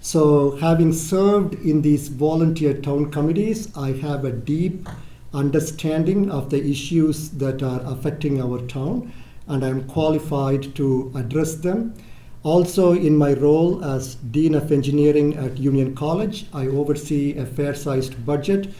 So having served in these volunteer town committees, I have a deep understanding of the issues that are affecting our town, and I'm qualified to address them. Also, in my role as Dean of Engineering at Union College, I oversee a fair-sized budget,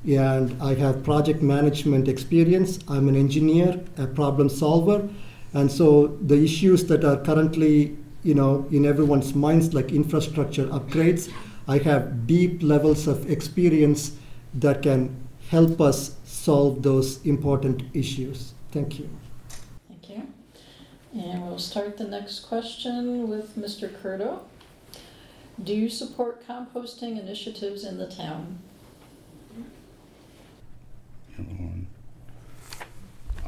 and I have project management experience. I'm an engineer, a problem solver, and so the issues that are currently, in everyone's minds, like infrastructure upgrades, I have deep levels of experience that can help us solve those important issues. Thank you. Thank you. And we'll start the next question with Mr. Curto. Do you support composting initiatives in the town?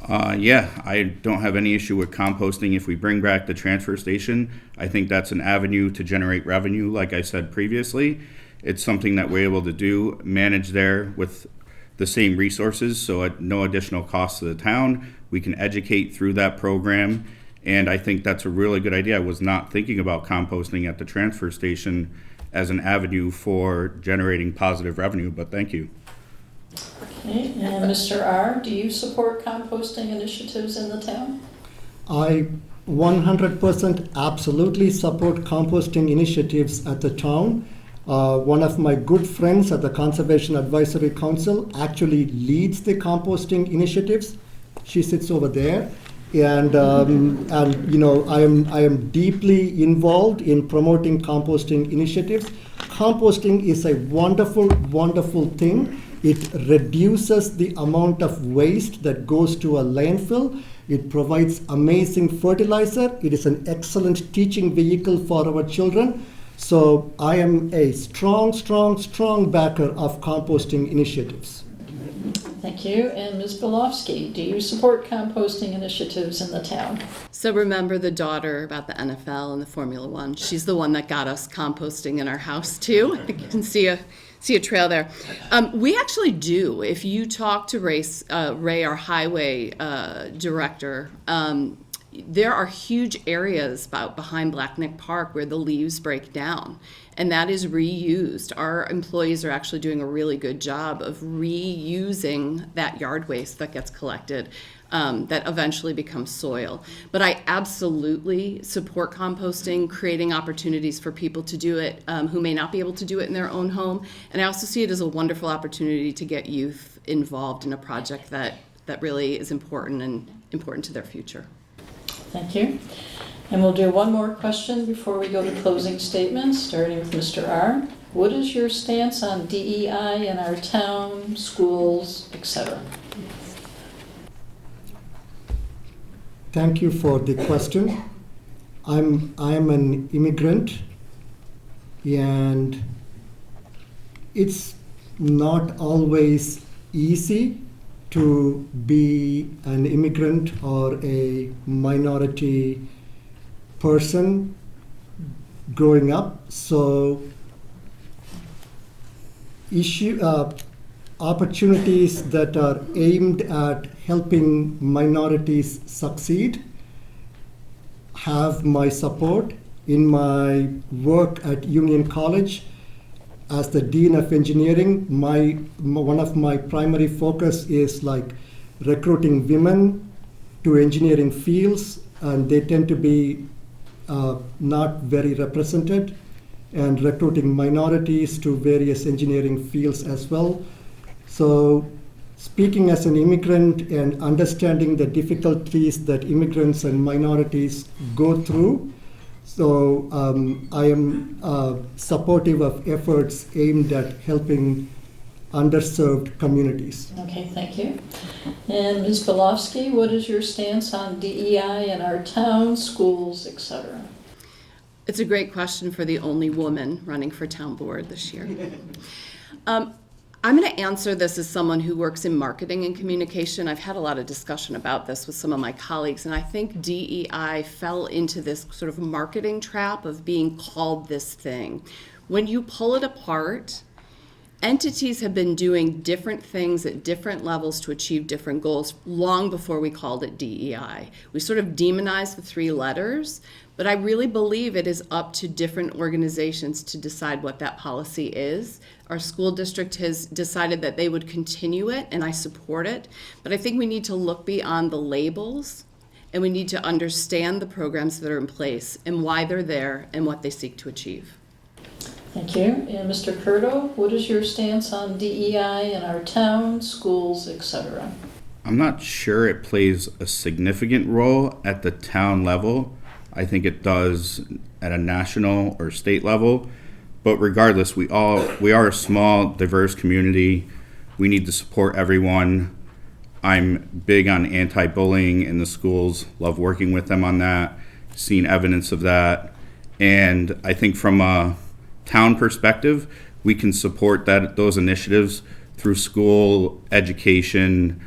Yeah, I don't have any issue with composting. If we bring back the transfer station, I think that's an avenue to generate revenue, like I said previously. It's something that we're able to do, manage there with the same resources, so at no additional cost to the town. We can educate through that program, and I think that's a really good idea. I was not thinking about composting at the transfer station as an avenue for generating positive revenue, but thank you. Okay, and Mr. R., do you support composting initiatives in the town? I 100% absolutely support composting initiatives at the town. One of my good friends at the Conservation Advisory Council actually leads the composting initiatives. She sits over there. And you know, I am deeply involved in promoting composting initiatives. Composting is a wonderful thing. It reduces the amount of waste that goes to a landfill. It provides amazing fertilizer. It is an excellent teaching vehicle for our children. So I am a strong backer of composting initiatives. Thank you. And Ms. Belofsky, do you support composting initiatives in the town? So remember the daughter about the NFL and the Formula One. She's the one that got us composting in our house too. I think you can see a trail there. We actually do. If you talk to Ray, our highway director, there are huge areas behind Black Neck Park where the leaves break down, and that is reused. Our employees are actually doing a really good job of reusing that yard waste that gets collected, that eventually becomes soil. But I absolutely support composting, creating opportunities for people to do it who may not be able to do it in their own home. And I also see it as a wonderful opportunity to get youth involved in a project that really is important to their future. Thank you. And we'll do one more question before we go to closing statements, starting with Mr. R. What is your stance on DEI in our town, schools, etc.? Thank you for the question. I'm an immigrant, and it's not always easy to be an immigrant or a minority person growing up. So opportunities that are aimed at helping minorities succeed have my support. In my work at Union College as the Dean of Engineering, one of my primary focus is like recruiting women to engineering fields, and they tend to be not very represented, and recruiting minorities to various engineering fields as well. So speaking as an immigrant and understanding the difficulties that immigrants and minorities go through, so I am supportive of efforts aimed at helping underserved communities. Okay, thank you. And Ms. Belofsky, what is your stance on DEI in our town, schools, etc.? It's a great question for the only woman running for town board this year. I'm going to answer this as someone who works in marketing and communication. I've had a lot of discussion about this with some of my colleagues, and I think DEI fell into this sort of marketing trap of being called this thing. When you pull it apart, entities have been doing different things at different levels to achieve different goals long before we called it DEI. We sort of demonized the three letters, but I really believe it is up to different organizations to decide what that policy is. Our school district has decided that they would continue it, and I support it. But I think we need to look beyond the labels, and we need to understand the programs that are in place and why they're there and what they seek to achieve. Thank you. And Mr. Curto, what is your stance on DEI in our town, schools, etc.? I'm not sure it plays a significant role at the town level. I think it does at a national or state level. But regardless, we are a small, diverse community. We need to support everyone. I'm big on anti-bullying in the schools, love working with them on that, seen evidence of that. And I think from a town perspective, we can support those initiatives through school education,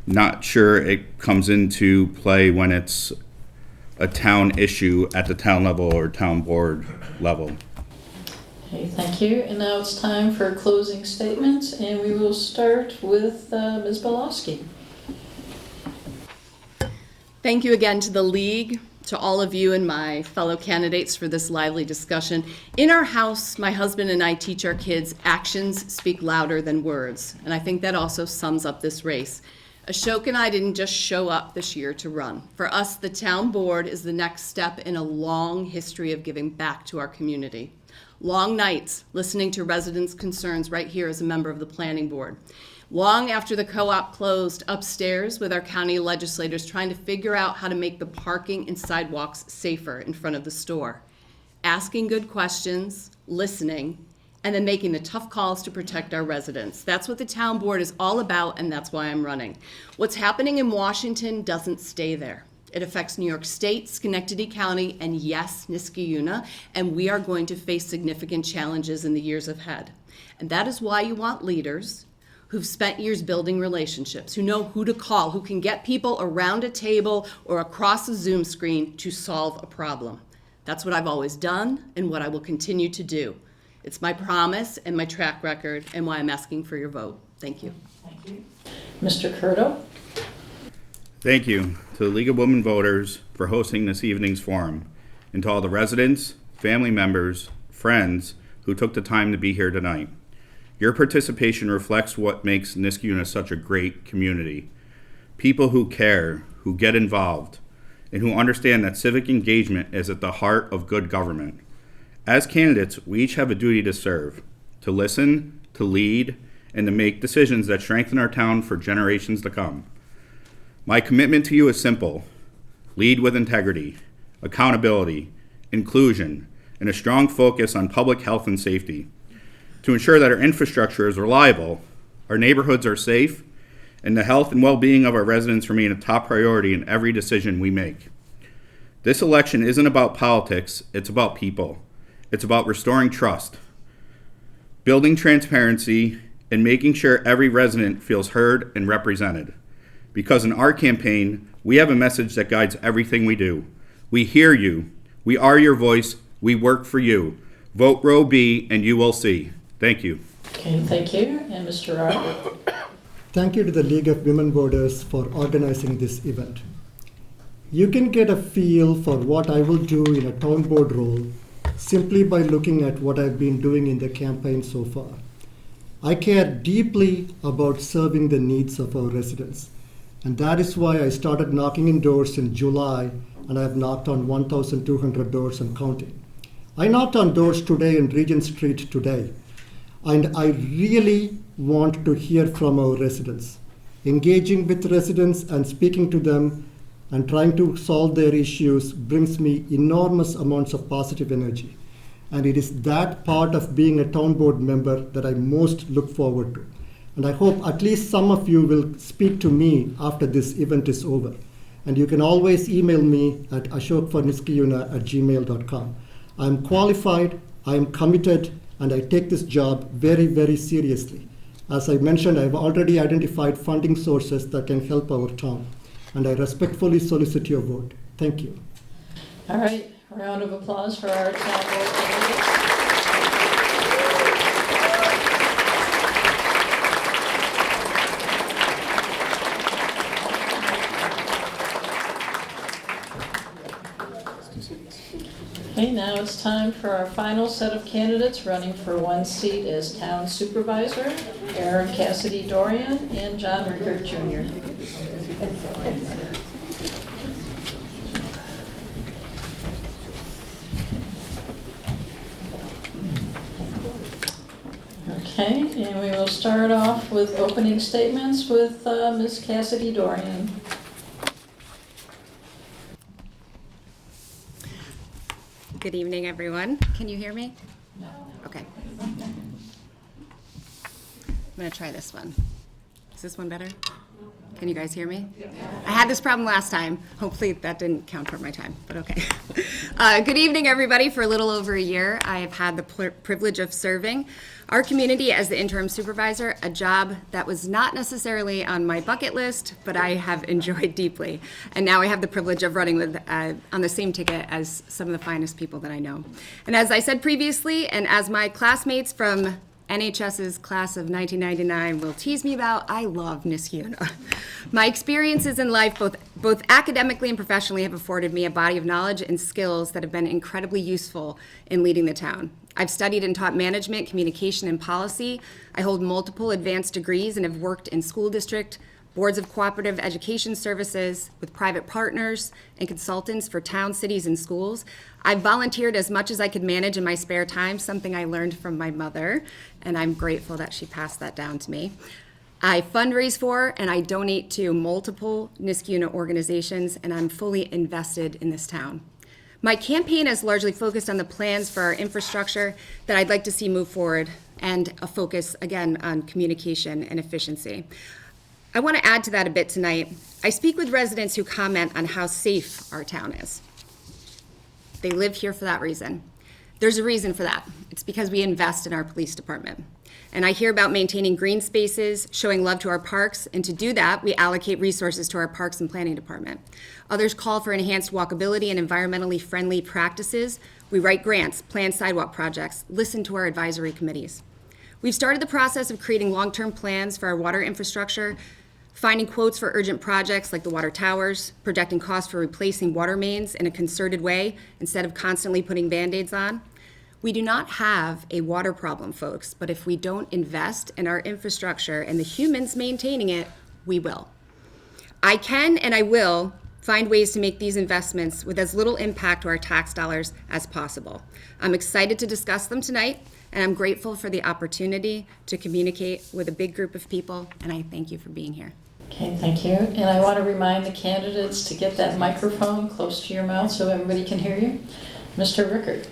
Not sure it comes into play when it's a town issue at the town level or town board level. Okay, thank you. And now it's time for closing statements, and we will start with Ms. Belowski. Thank you again to the League, to all of you and my fellow candidates for this lively discussion. In our house, my husband and I teach our kids actions speak louder than words, and I think that also sums up this race. Ashok and I didn't just show up this year to run. For us, the town board is the next step in a long history of giving back to our community. Long nights listening to residents' concerns right here as a member of the planning board. Long after the co-op closed, upstairs with our county legislators trying to figure out how to make the parking and sidewalks safer in front of the store. Asking good questions, listening, and then making the tough calls to protect our residents. That's what the town board is all about, and that's why I'm running. What's happening in Washington doesn't stay there. It affects New York State, Schenectady County, and yes, Niskayuna, and we are going to face significant challenges in the years ahead. And that is why you want leaders who've spent years building relationships, who know who to call, who can get people around a table or across a Zoom screen to solve a problem. That's what I've always done and what I will continue to do. It's my promise and my track record and why I'm asking for your vote. Thank you. Thank you. Mr. Curto? Thank you to the League of Women Voters for hosting this evening's forum, and to all the residents, family members, friends who took the time to be here tonight. Your participation reflects what makes Niskayuna such a great community. People who care, who get involved, and who understand that civic engagement is at the heart of good government. As candidates, we each have a duty to serve, to listen, to lead, and to make decisions that strengthen our town for generations to come. My commitment to you is simple. Lead with integrity, accountability, inclusion, and a strong focus on public health and safety to ensure that our infrastructure is reliable, our neighborhoods are safe, and the health and well-being of our residents remain a top priority in every decision we make. This election isn't about politics, it's about people. It's about restoring trust, building transparency, and making sure every resident feels heard and represented. Because in our campaign, we have a message that guides everything we do. We hear you. We are your voice. We work for you. Vote row B and you will see. Thank you. Okay, thank you. And Mr. Robert? Thank you to the League of Women Voters for organizing this event. You can get a feel for what I will do in a town board role simply by looking at what I've been doing in the campaign so far. I care deeply about serving the needs of our residents, and that is why I started knocking in doors in July, and I have knocked on 1,200 doors and counting. I knocked on doors today in Regent Street today, and I really want to hear from our residents. Engaging with residents and speaking to them and trying to solve their issues brings me enormous amounts of positive energy. And it is that part of being a town board member that I most look forward to. And I hope at least some of you will speak to me after this event is over. And you can always email me at ashokforniskayuna@gmail.com. I'm qualified, I'm committed, and I take this job very, very seriously. As I mentioned, I've already identified funding sources that can help our town, and I respectfully solicit your vote. Thank you. All right, a round of applause for our town board candidates. Okay, now it's time for our final set of candidates running for one seat as town supervisor, Aaron Cassidy Dorian and John Rickert Jr. Okay, and we will start off with opening statements with Ms. Cassidy Dorian. Good evening, everyone. Can you hear me? No. Okay. I'm going to try this one. Is this one better? Can you guys hear me? I had this problem last time. Hopefully that didn't count toward my time, but okay. Good evening, everybody. For a little over a year, I have had the privilege of serving our community as the interim supervisor, a job that was not necessarily on my bucket list, but I have enjoyed deeply. And now I have the privilege of running with on the same ticket as some of the finest people that I know. And as I said previously, and as my classmates from NHS's class of 1999 will tease me about, I love Niskayuna. My experiences in life, both academically and professionally, have afforded me a body of knowledge and skills that have been incredibly useful in leading the town. I've studied and taught management, communication, and policy. I hold multiple advanced degrees and have worked in school district, boards of cooperative education services, with private partners and consultants for towns, cities, and schools. I've volunteered as much as I could manage in my spare time, something I learned from my mother, and I'm grateful that she passed that down to me. I fundraise for and I donate to multiple Niskayuna organizations, and I'm fully invested in this town. My campaign is largely focused on the plans for our infrastructure that I'd like to see move forward, and a focus, again, on communication and efficiency. I want to add to that a bit tonight. I speak with residents who comment on how safe our town is. They live here for that reason. There's a reason for that. It's because we invest in our police department. And I hear about maintaining green spaces, showing love to our parks, and to do that, we allocate resources to our Parks and Planning Department. Others call for enhanced walkability and environmentally friendly practices. We write grants, plan sidewalk projects, listen to our advisory committees. We've started the process of creating long-term plans for our water infrastructure, finding quotes for urgent projects like the water towers, projecting costs for replacing water mains in a concerted way instead of constantly putting Band-Aids on. We do not have a water problem, folks, but if we don't invest in our infrastructure and the humans maintaining it, we will. I can and I will find ways to make these investments with as little impact to our tax dollars as possible. I'm excited to discuss them tonight, and I'm grateful for the opportunity to communicate with a big group of people, and I thank you for being here. Okay, thank you. And I want to remind the candidates to get that microphone close to your mouth so everybody can hear you. Mr. Rickard.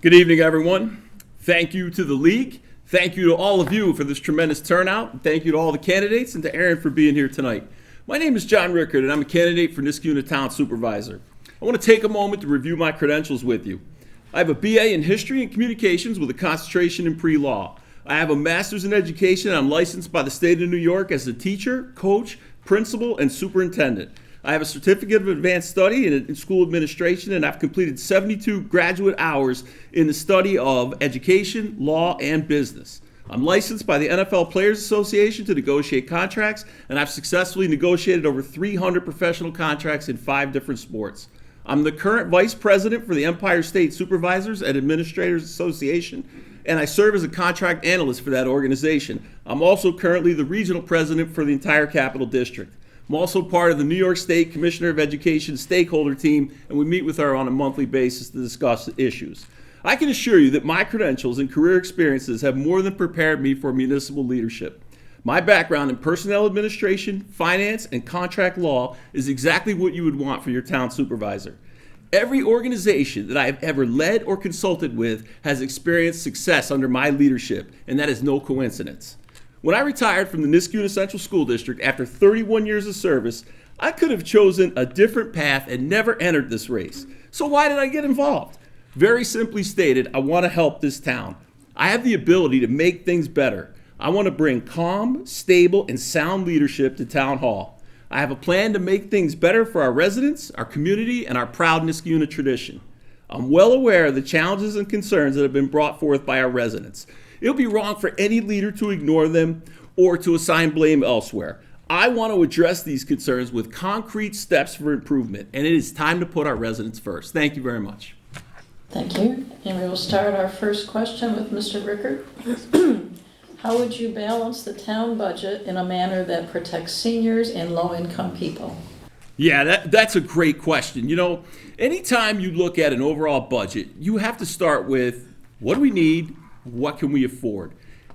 Good evening, everyone. Thank you to the League. Thank you to all of you for this tremendous turnout. Thank you to all the candidates and to Aaron for being here tonight. My name is John Rickard, and I'm a candidate for Niskayuna Town Supervisor. I want to take a moment to review my credentials with you. I have a BA in History and Communications with a concentration in pre-law. I have a master's in education, and I'm licensed by the state of New York as a teacher, coach, principal, and superintendent. I have a certificate of advanced study in school administration, and I've completed 72 graduate hours in the study of education, law, and business. I'm licensed by the NFL Players Association to negotiate contracts, and I've successfully negotiated over 300 professional contracts in 5 different sports. I'm the current vice president for the Empire State Supervisors and Administrators Association, and I serve as a contract analyst for that organization. I'm also currently the regional president for the entire Capital District. I'm also part of the New York State Commissioner of Education stakeholder team, and we meet with her on a monthly basis to discuss issues. I can assure you that my credentials and career experiences have more than prepared me for municipal leadership. My background in personnel administration, finance, and contract law is exactly what you would want for your town supervisor. Every organization that I have ever led or consulted with has experienced success under my leadership, and that is no coincidence. When I retired from the Niskayuna Central School District after 31 years of service, I could have chosen a different path and never entered this race. So why did I get involved? Very simply stated, I want to help this town. I have the ability to make things better. I want to bring calm, stable, and sound leadership to Town Hall. I have a plan to make things better for our residents, our community, and our proud Niskayuna tradition. I'm well aware of the challenges and concerns that have been brought forth by our residents. It would be wrong for any leader to ignore them or to assign blame elsewhere. I want to address these concerns with concrete steps for improvement, and it is time to put our residents first. Thank you very much. Thank you. And we will start our first question with Mr. Rickard. How would you balance the town budget in a manner that protects seniors and low-income people? Yeah, that's a great question. You know, anytime you look at an overall budget, you have to start with what do we need, what can we afford?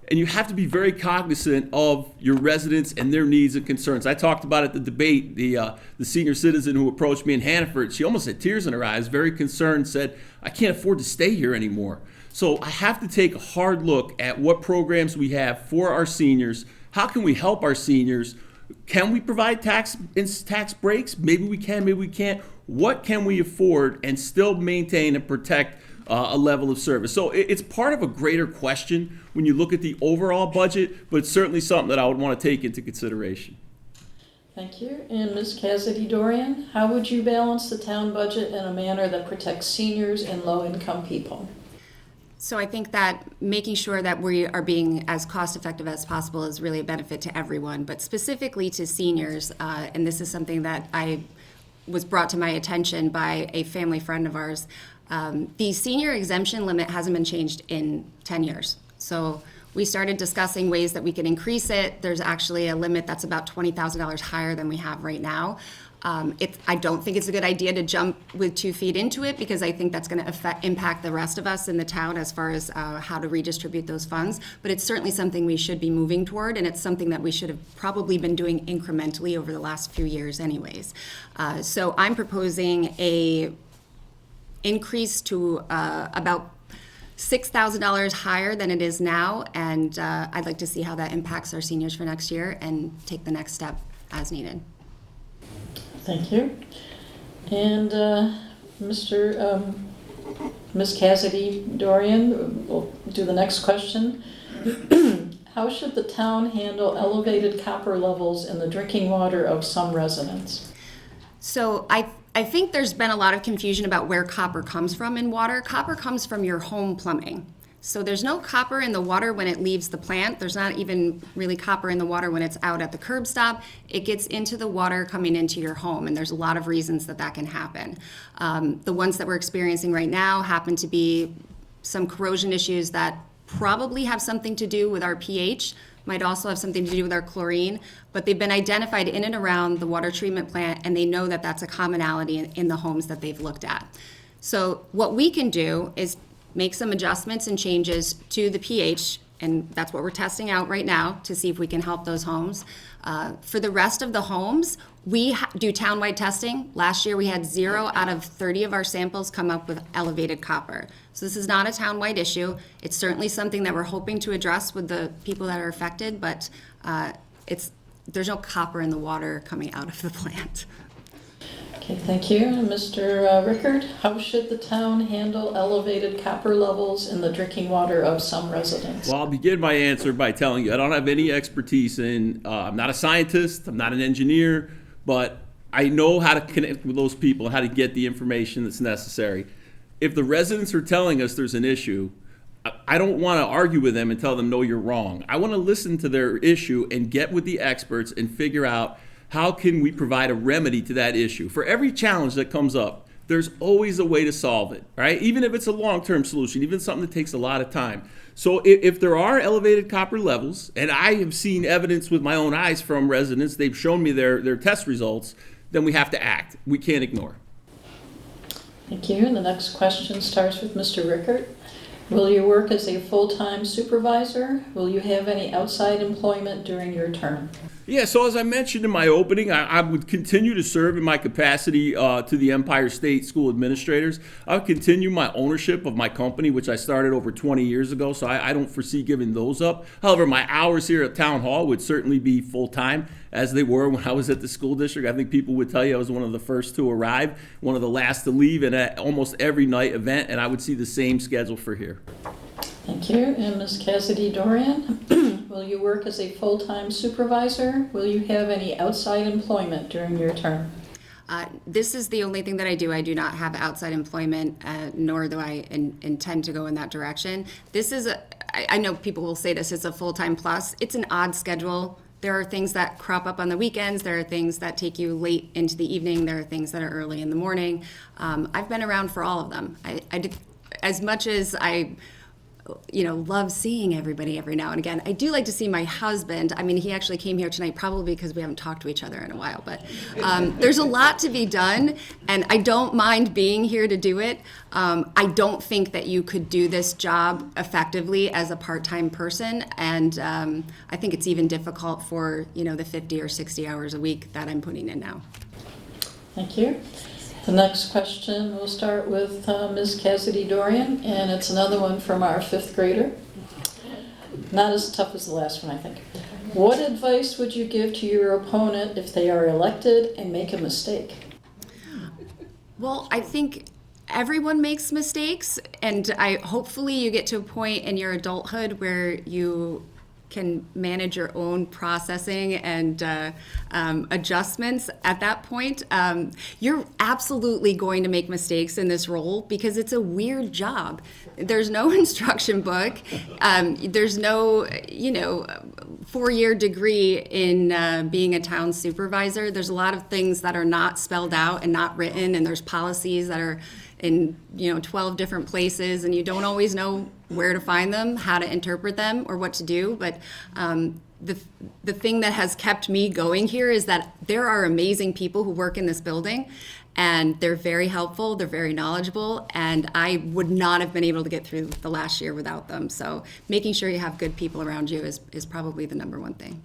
And you have to be very cognizant of your residents and their needs and concerns. I talked about at the debate, the senior citizen who approached me in Hannaford, she almost had tears in her eyes, very concerned, said, I can't afford to stay here anymore. So I have to take a hard look at what programs we have for our seniors. How can we help our seniors? Can we provide tax breaks? Maybe we can, maybe we can't. What can we afford and still maintain and protect a level of service? So it's part of a greater question when you look at the overall budget, but it's certainly something that I would want to take into consideration. Thank you. And Ms. Cassidy Dorian, how would you balance the town budget in a manner that protects seniors and low-income people? So I think that making sure that we are being as cost effective as possible is really a benefit to everyone, but specifically to seniors, and this is something that was brought to my attention by a family friend of ours. The senior exemption limit hasn't been changed in 10 years. So we started discussing ways that we could increase it. There's actually a limit that's about $20,000 higher than we have right now. I don't think it's a good idea to jump with 2 feet into it, because I think that's going to impact the rest of us in the town as far as how to redistribute those funds. But it's certainly something we should be moving toward, and it's something that we should have probably been doing incrementally over the last few years anyways. So I'm proposing a increase to about $6,000 higher than it is now, and I'd like to see how that impacts our seniors for next year and take the next step as needed. Thank you. And Ms. Cassidy Dorian, we'll do the next question. How should the town handle elevated copper levels in the drinking water of some residents? So I think there's been a lot of confusion about where copper comes from in water. Copper comes from your home plumbing. So there's no copper in the water when it leaves the plant. There's not even really copper in the water when it's out at the curb stop. It gets into the water coming into your home, and there's a lot of reasons that can happen. The ones that we're experiencing right now happen to be some corrosion issues that probably have something to do with our pH, might also have something to do with our chlorine, but they've been identified in and around the water treatment plant, and they know that that's a commonality in the homes that they've looked at. So what we can do is make some adjustments and changes to the pH, and that's what we're testing out right now to see if we can help those homes. For the rest of the homes, we do townwide testing. Last year we had 0 out of 30 of our samples come up with elevated copper. So this is not a townwide issue. It's certainly something that we're hoping to address with the people that are affected, but there's no copper in the water coming out of the plant. Okay, thank you. Mr. Rickard, how should the town handle elevated copper levels in the drinking water of some residents? Well, I'll begin my answer by telling you I don't have any expertise in, I'm not a scientist, I'm not an engineer, but I know how to connect with those people and how to get the information that's necessary. If the residents are telling us there's an issue, I don't want to argue with them and tell them, no, you're wrong. I want to listen to their issue and get with the experts and figure out how can we provide a remedy to that issue. For every challenge that comes up, there's always a way to solve it, right? Even if it's a long-term solution, even something that takes a lot of time. So if there are elevated copper levels, and I have seen evidence with my own eyes from residents, they've shown me their test results, then we have to act. We can't ignore. Thank you. And the next question starts with Mr. Rickard. Will you work as a full-time supervisor? Will you have any outside employment during your term? Yeah, so as I mentioned in my opening, I would continue to serve in my capacity to the Empire State School Administrators. I would continue my ownership of my company, which I started over 20 years ago, so I don't foresee giving those up. However, my hours here at Town Hall would certainly be full-time, as they were when I was at the school district. I think people would tell you I was one of the first to arrive, one of the last to leave, and at almost every night event, and I would see the same schedule for here. Thank you. And Ms. Cassidy Dorian, will you work as a full-time supervisor? Will you have any outside employment during your term? This is the only thing that I do. I do not have outside employment, nor do I intend to go in that direction. This is I know people will say this is a full-time plus. It's an odd schedule. There are things that crop up on the weekends. There are things that take you late into the evening. There are things that are early in the morning. I've been around for all of them. I did, as much as I love seeing everybody every now and again. I do like to see my husband. I mean, he actually came here tonight probably because we haven't talked to each other in a while, but there's a lot to be done, and I don't mind being here to do it. I don't think that you could do this job effectively as a part-time person, and I think it's even difficult for, the 50 or 60 hours a week that I'm putting in now. Thank you. The next question will start with Ms. Cassidy Dorian, and it's another one from our 5th grader. Not as tough as the last one, I think. What advice would you give to your opponent if they are elected and make a mistake? Well, I think everyone makes mistakes, and hopefully you get to a point in your adulthood where you can manage your own processing and adjustments at that point. You're absolutely going to make mistakes in this role because it's a weird job. There's no instruction book. There's no, 4-year degree in being a town supervisor. There's a lot of things that are not spelled out and not written, and there's policies that are in 12 different places, and you don't always know where to find them, how to interpret them, or what to do. But the thing that has kept me going here is that there are amazing people who work in this building, and they're very helpful, they're very knowledgeable, and I would not have been able to get through the last year without them. So making sure you have good people around you is probably the number one thing.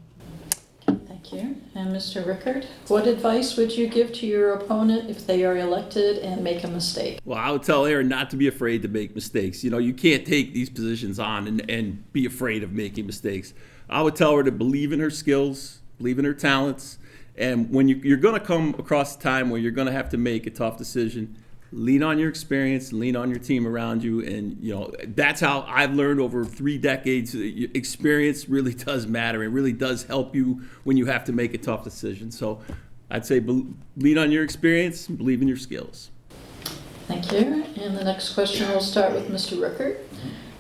Thank you. And Mr. Rickard, what advice would you give to your opponent if they are elected and make a mistake? Well, I would tell Erin not to be afraid to make mistakes. You can't take these positions on and be afraid of making mistakes. I would tell her to believe in her skills, believe in her talents, and when you're going to come across a time where you're going to have to make a tough decision, lean on your experience, lean on your team around you, and that's how I've learned over 3 decades. Experience really does matter. It really does help you when you have to make a tough decision. So I'd say lean on your experience and believe in your skills. Thank you. And the next question will start with Mr. Rickard.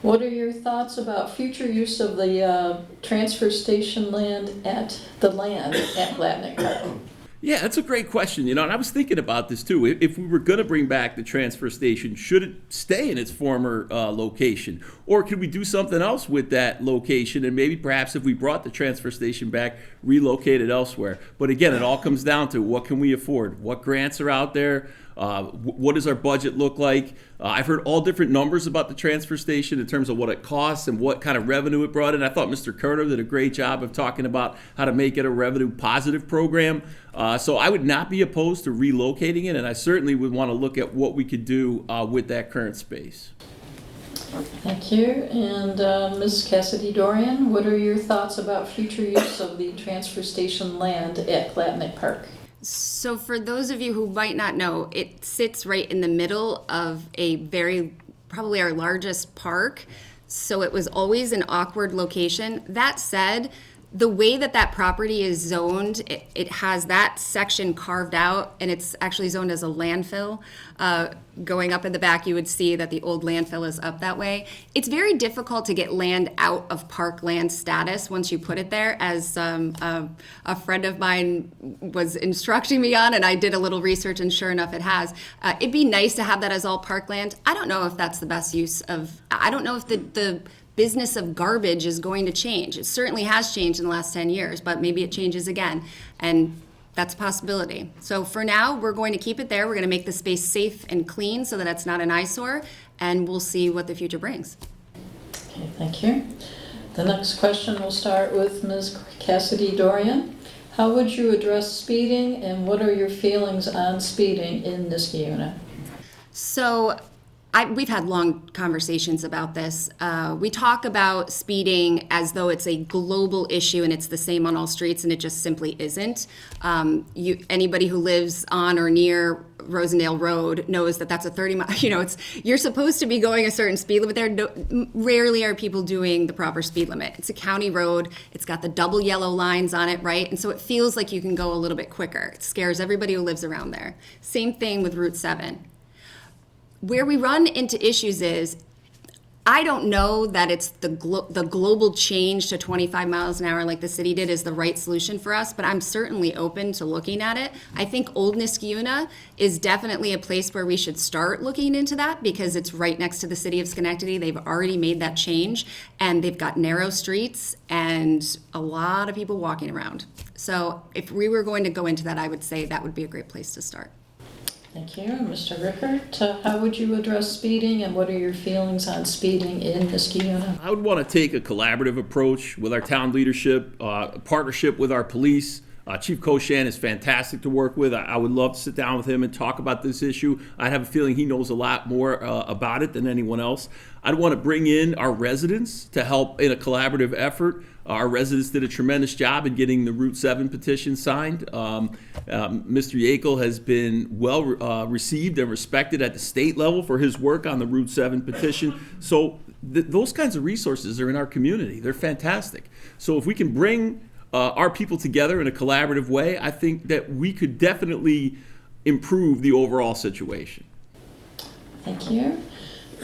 What are your thoughts about future use of the transfer station land at Blatnick Park? Yeah, that's a great question. And I was thinking about this too. If we were going to bring back the transfer station, should it stay in its former location? Or could we do something else with that location and maybe perhaps if we brought the transfer station back, relocate it elsewhere? But again, it all comes down to what can we afford? What grants are out there? What does our budget look like? I've heard all different numbers about the transfer station in terms of what it costs and what kind of revenue it brought in. I thought Mr. Curto did a great job of talking about how to make it a revenue positive program. So I would not be opposed to relocating it, and I certainly would want to look at what we could do with that current space. Thank you. And Ms. Cassidy Dorian, what are your thoughts about future use of the transfer station land at Blatnick Park? So for those of you who might not know, it sits right in the middle of probably our largest park. So it was always an awkward location. That said, the way that property is zoned, it has that section carved out, and it's actually zoned as a landfill. Going up in the back, you would see that the old landfill is up that way. It's very difficult to get land out of parkland status once you put it there, as a friend of mine was instructing me on, and I did a little research, and sure enough, it has. It'd be nice to have that as all parkland. I don't know if that's the best use of, I don't know if the business of garbage is going to change. It certainly has changed in the last 10 years, but maybe it changes again, and that's a possibility. So for now, we're going to keep it there. We're going to make the space safe and clean so that it's not an eyesore, and we'll see what the future brings. Okay, thank you. The next question will start with Ms. Cassidy Dorian. How would you address speeding, and what are your feelings on speeding in Niskayuna? So we've had long conversations about this. We talk about speeding as though it's a global issue and it's the same on all streets, and it just simply isn't. Anybody who lives on or near Rosendale Road knows that that's a 30-mile. You're supposed to be going a certain speed limit there. Rarely are people doing the proper speed limit. It's a county road. It's got the double yellow lines on it, right? And so it feels like you can go a little bit quicker. It scares everybody who lives around there. Same thing with Route 7. Where we run into issues is, I don't know that it's the global change to 25 miles an hour like the city did is the right solution for us, but I'm certainly open to looking at it. I think Old Niskayuna is definitely a place where we should start looking into that because it's right next to the city of Schenectady. They've already made that change, and they've got narrow streets and a lot of people walking around. So if we were going to go into that, I would say that would be a great place to start. Thank you. Mr. Rickard, how would you address speeding, and what are your feelings on speeding in Niskayuna? I would want to take a collaborative approach with our town leadership, partnership with our police. Chief Koshan is fantastic to work with. I would love to sit down with him and talk about this issue. I have a feeling he knows a lot more about it than anyone else. I'd want to bring in our residents to help in a collaborative effort. Our residents did a tremendous job in getting the Route 7 petition signed. Mr. Yackel has been well received and respected at the state level for his work on the Route 7 petition. So those kinds of resources are in our community. They're fantastic. So if we can bring our people together in a collaborative way, I think that we could definitely improve the overall situation. Thank you.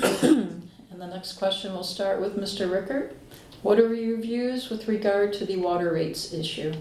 And the next question will start with Mr. Rickert. What are your views with regard to the water rates issue?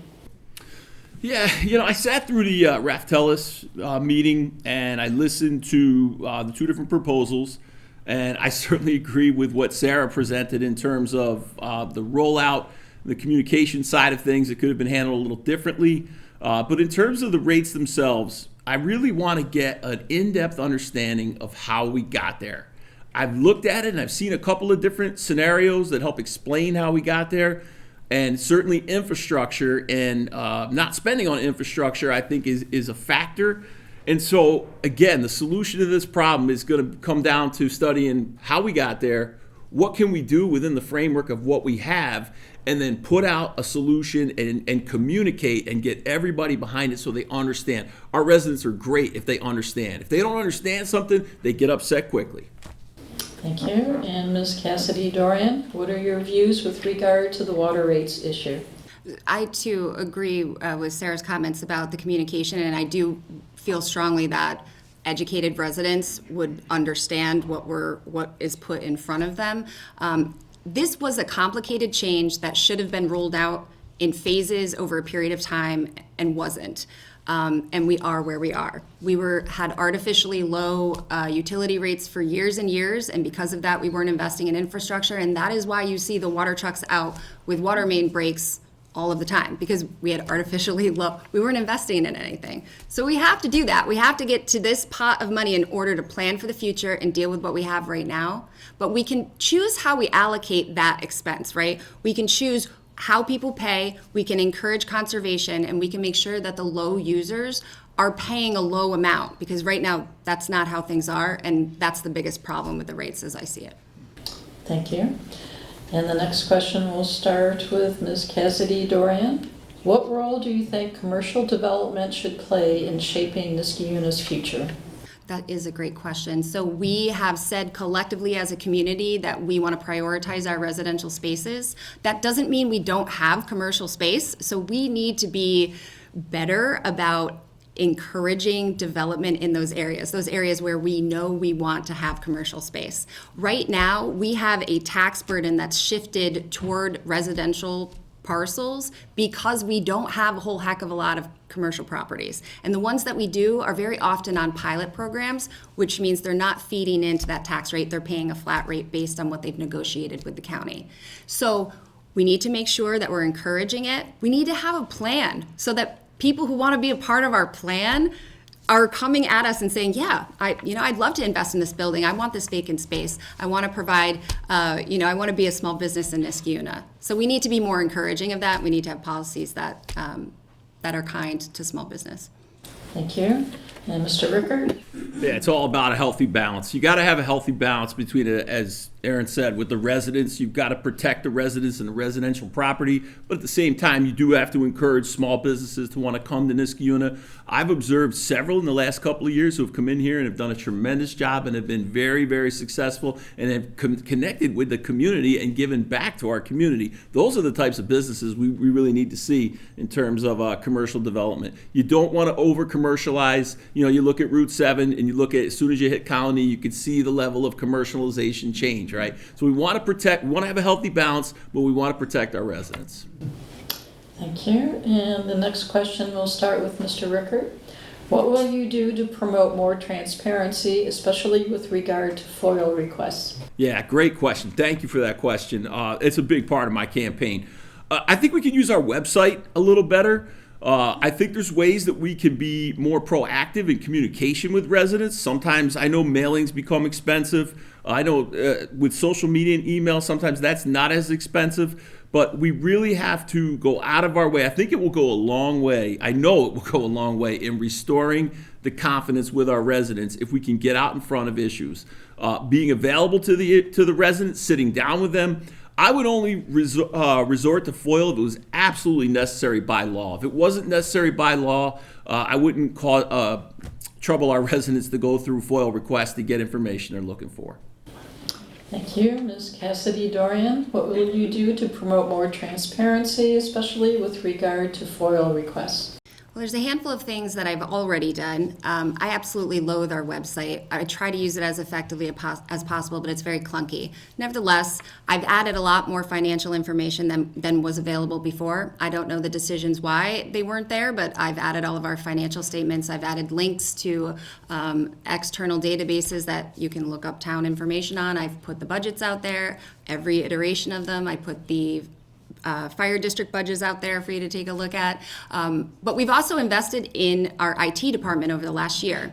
Yeah, I sat through the Raftellus meeting and I listened to the two different proposals, and I certainly agree with what Sarah presented in terms of the rollout, the communication side of things. It could have been handled a little differently. But in terms of the rates themselves, I really want to get an in-depth understanding of how we got there. I've looked at it and I've seen a couple of different scenarios that help explain how we got there. And certainly infrastructure and not spending on infrastructure, I think, is a factor. And so, again, the solution to this problem is going to come down to studying how we got there, what can we do within the framework of what we have, and then put out a solution and communicate and get everybody behind it so they understand. Our residents are great if they understand. If they don't understand something, they get upset quickly. Thank you. And Ms. Cassidy Dorian, what are your views with regard to the water rates issue? I too agree with Sarah's comments about the communication, and I do feel strongly that educated residents would understand what is put in front of them. This was a complicated change that should have been rolled out in phases over a period of time and wasn't. And we are where we are. We had artificially low utility rates for years and years, and because of that, we weren't investing in infrastructure, and that is why you see the water trucks out with water main breaks all of the time, because we had artificially low, we weren't investing in anything. So we have to do that. We have to get to this pot of money in order to plan for the future and deal with what we have right now. But we can choose how we allocate that expense, right? We can choose how people pay, we can encourage conservation, and we can make sure that the low users are paying a low amount, because right now that's not how things are, and that's the biggest problem with the rates as I see it. Thank you. And the next question will start with Ms. Cassidy Dorian. What role do you think commercial development should play in shaping Niskayuna's future? That is a great question. So we have said collectively as a community that we want to prioritize our residential spaces. That doesn't mean we don't have commercial space. So we need to be better about encouraging development in those areas where we know we want to have commercial space. Right now, we have a tax burden that's shifted toward residential parcels because we don't have a whole heck of a lot of commercial properties. And the ones that we do are very often on pilot programs, which means they're not feeding into that tax rate. They're paying a flat rate based on what they've negotiated with the county. So we need to make sure that we're encouraging it. We need to have a plan so that people who want to be a part of our plan are coming at us and saying, yeah, I'd love to invest in this building. I want this vacant space. I want to provide, I want to be a small business in Niskayuna. So we need to be more encouraging of that. We need to have policies that are kind to small business. Thank you. And Mr. Rickert? Yeah, it's all about a healthy balance. You got to have a healthy balance between it, as Aaron said, with the residents. You've got to protect the residents and the residential property, but at the same time, you do have to encourage small businesses to want to come to Niskayuna. I've observed several in the last couple of years who have come in here and have done a tremendous job and have been very, very successful and have connected with the community and given back to our community. Those are the types of businesses we really need to see in terms of commercial development. You don't want to over-commercialize. You look at Route 7 and you look at, as soon as you hit Colony, you can see the level of commercialization change, right? So we want to have a healthy balance, but we want to protect our residents. Thank you. And the next question will start with Mr. Rickert. What will you do to promote more transparency, especially with regard to FOIL requests? Yeah, great question. Thank you for that question. It's a big part of my campaign. I think we can use our website a little better. I think there's ways that we can be more proactive in communication with residents. Sometimes I know mailings become expensive. I know with social media and email, sometimes that's not as expensive. But we really have to go out of our way. I think it will go a long way. I know it will go a long way in restoring the confidence with our residents if we can get out in front of issues. Being available to the residents, sitting down with them. I would only resort to FOIL if it was absolutely necessary by law. If it wasn't necessary by law, I wouldn't trouble our residents to go through FOIL requests to get information they're looking for. Thank you. Ms. Cassidy Dorian, what will you do to promote more transparency, especially with regard to FOIL requests? Well, there's a handful of things that I've already done. I absolutely loathe our website. I try to use it as effectively as possible, but it's very clunky. Nevertheless, I've added a lot more financial information than was available before. I don't know the decisions why they weren't there, but I've added all of our financial statements. I've added links to external databases that you can look up town information on. I've put the budgets out there, every iteration of them. I put the fire district budgets out there for you to take a look at. But we've also invested in our IT department over the last year.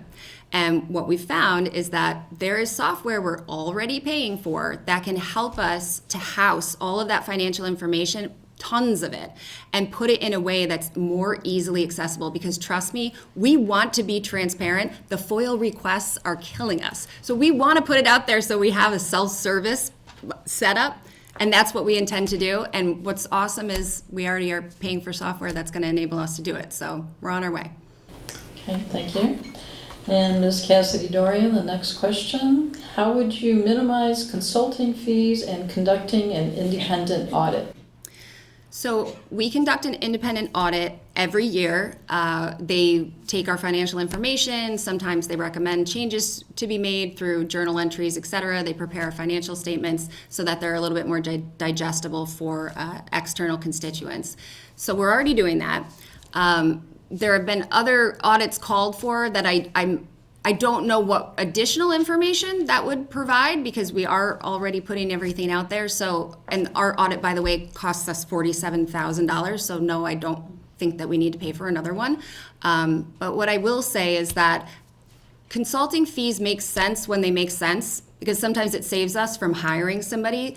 And what we've found is that there is software we're already paying for that can help us to house all of that financial information, tons of it, and put it in a way that's more easily accessible. Because trust me, we want to be transparent. The FOIL requests are killing us. So we want to put it out there so we have a self-service setup. And that's what we intend to do. And what's awesome is we already are paying for software that's going to enable us to do it. So we're on our way. Okay, thank you. And Ms. Cassidy Dorian, the next question. How would you minimize consulting fees and conducting an independent audit? So we conduct an independent audit every year. They take our financial information. Sometimes they recommend changes to be made through journal entries, et cetera. They prepare our financial statements so that they're a little bit more digestible for external constituents. So we're already doing that. There have been other audits called for that I don't know what additional information that would provide because we are already putting everything out there. So, and our audit, by the way, costs us $47,000. So no, I don't think that we need to pay for another one. But what I will say is that consulting fees make sense when they make sense, because sometimes it saves us from hiring somebody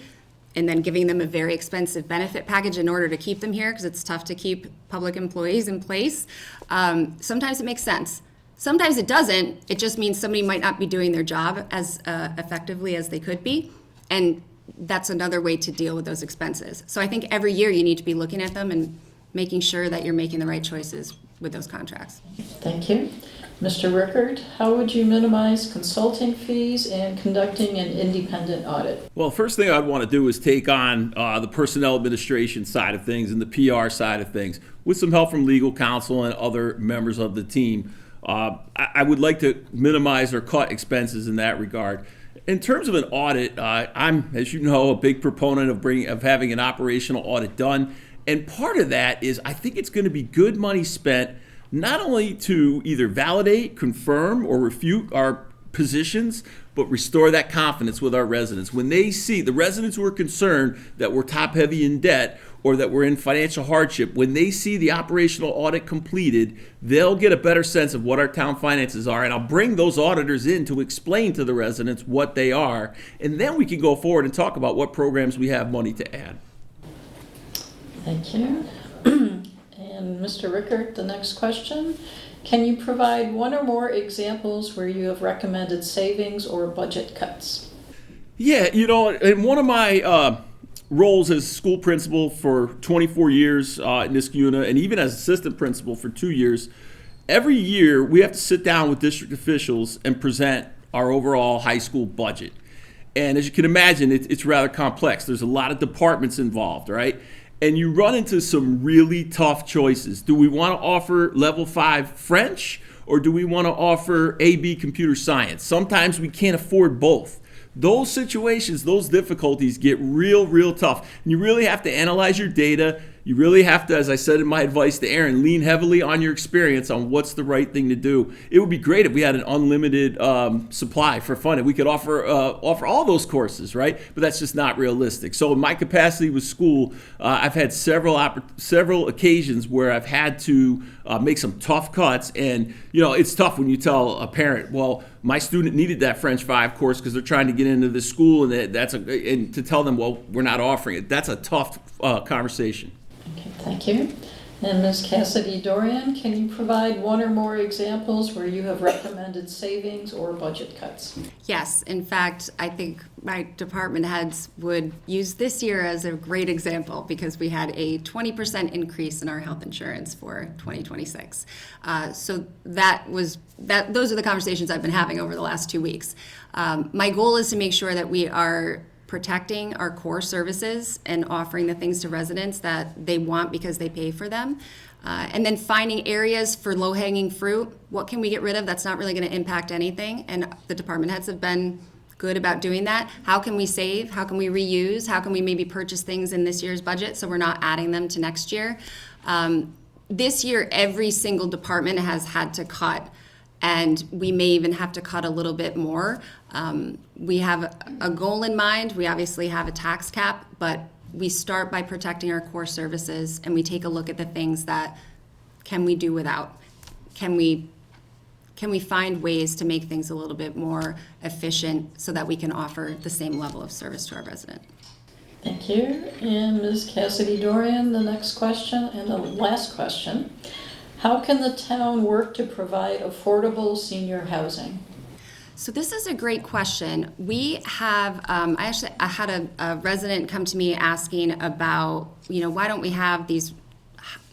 and then giving them a very expensive benefit package in order to keep them here, because it's tough to keep public employees in place. Sometimes it makes sense. Sometimes it doesn't. It just means somebody might not be doing their job as effectively as they could be. And that's another way to deal with those expenses. So I think every year you need to be looking at them and making sure that you're making the right choices with those contracts. Thank you. Mr. Rickard, how would you minimize consulting fees and conducting an independent audit? Well, first thing I'd want to do is take on the personnel administration side of things and the PR side of things with some help from legal counsel and other members of the team. I would like to minimize or cut expenses in that regard. In terms of an audit, I'm, as you know, a big proponent of having an operational audit done. And part of that is I think it's going to be good money spent not only to either validate, confirm, or refute our positions, but restore that confidence with our residents. When they see the residents who are concerned that we're top heavy in debt or that we're in financial hardship, when they see the operational audit completed, they'll get a better sense of what our town finances are. And I'll bring those auditors in to explain to the residents what they are. And then we can go forward and talk about what programs we have money to add. Thank you. And Mr. Rickard, the next question. Can you provide one or more examples where you have recommended savings or budget cuts? Yeah, in one of my roles as school principal for 24 years at Niskayuna, and even as assistant principal for 2 years, every year we have to sit down with district officials and present our overall high school budget. And as you can imagine, it's rather complex. There's a lot of departments involved, right? And you run into some really tough choices. Do we want to offer level 5 French, or do we want to offer AB computer science? Sometimes we can't afford both. Those situations, those difficulties get real tough. And you really have to analyze your data. You really have to, as I said in my advice to Aaron, lean heavily on your experience on what's the right thing to do. It would be great if we had an unlimited supply for funding. We could offer all those courses, right? But that's just not realistic. So in my capacity with school, I've had several occasions where I've had to make some tough cuts. And it's tough when you tell a parent, well, my student needed that French 5 course because they're trying to get into this school, and and to tell them, well, we're not offering it. That's a tough conversation. Okay, thank you. And Ms. Cassidy Dorian, can you provide one or more examples where you have recommended savings or budget cuts? Yes, in fact, I think my department heads would use this year as a great example because we had a 20% increase in our health insurance for 2026. So those are the conversations I've been having over the last 2 weeks. My goal is to make sure that we are protecting our core services and offering the things to residents that they want because they pay for them. And then finding areas for low-hanging fruit. What can we get rid of that's not really going to impact anything? And the department heads have been good about doing that. How can we save? How can we reuse? How can we maybe purchase things in this year's budget so we're not adding them to next year? This year, every single department has had to cut, and we may even have to cut a little bit more. We have a goal in mind. We obviously have a tax cap, but we start by protecting our core services, and we take a look at the things that can we do without? Can we find ways to make things a little bit more efficient so that we can offer the same level of service to our resident? Thank you. And Ms. Cassidy Dorian, the next question and the last question. How can the town work to provide affordable senior housing? So this is a great question. We have, I had a resident come to me asking about, why don't we have these,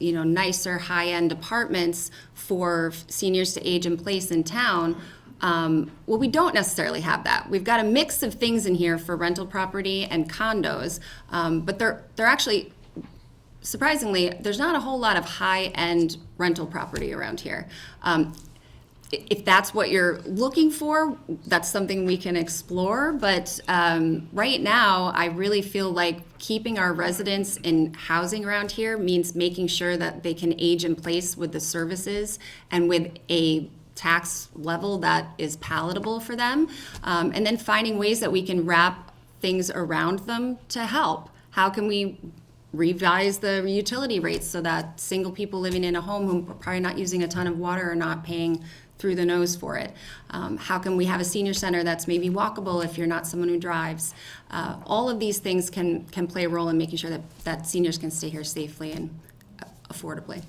nicer high-end apartments for seniors to age in place in town? Well, we don't necessarily have that. We've got a mix of things in here for rental property and condos, but they're actually, surprisingly, there's not a whole lot of high-end rental property around here. If that's what you're looking for, that's something we can explore. But right now, I really feel like keeping our residents in housing around here means making sure that they can age in place with the services and with a tax level that is palatable for them. And then finding ways that we can wrap things around them to help. How can we revise the utility rates so that single people living in a home who are probably not using a ton of water are not paying through the nose for it? How can we have a senior center that's maybe walkable if you're not someone who drives? All of these things can play a role in making sure that seniors can stay here safely and affordably.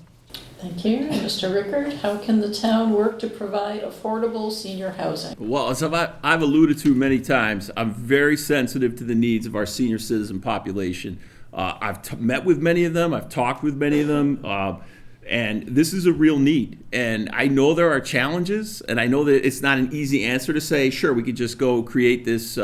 Thank you. Mr. Rickard, how can the town work to provide affordable senior housing? Well, as I've alluded to many times, I'm very sensitive to the needs of our senior citizen population. I've met with many of them. I've talked with many of them. And this is a real need. And I know there are challenges, and I know that it's not an easy answer to say, sure, we could just go create this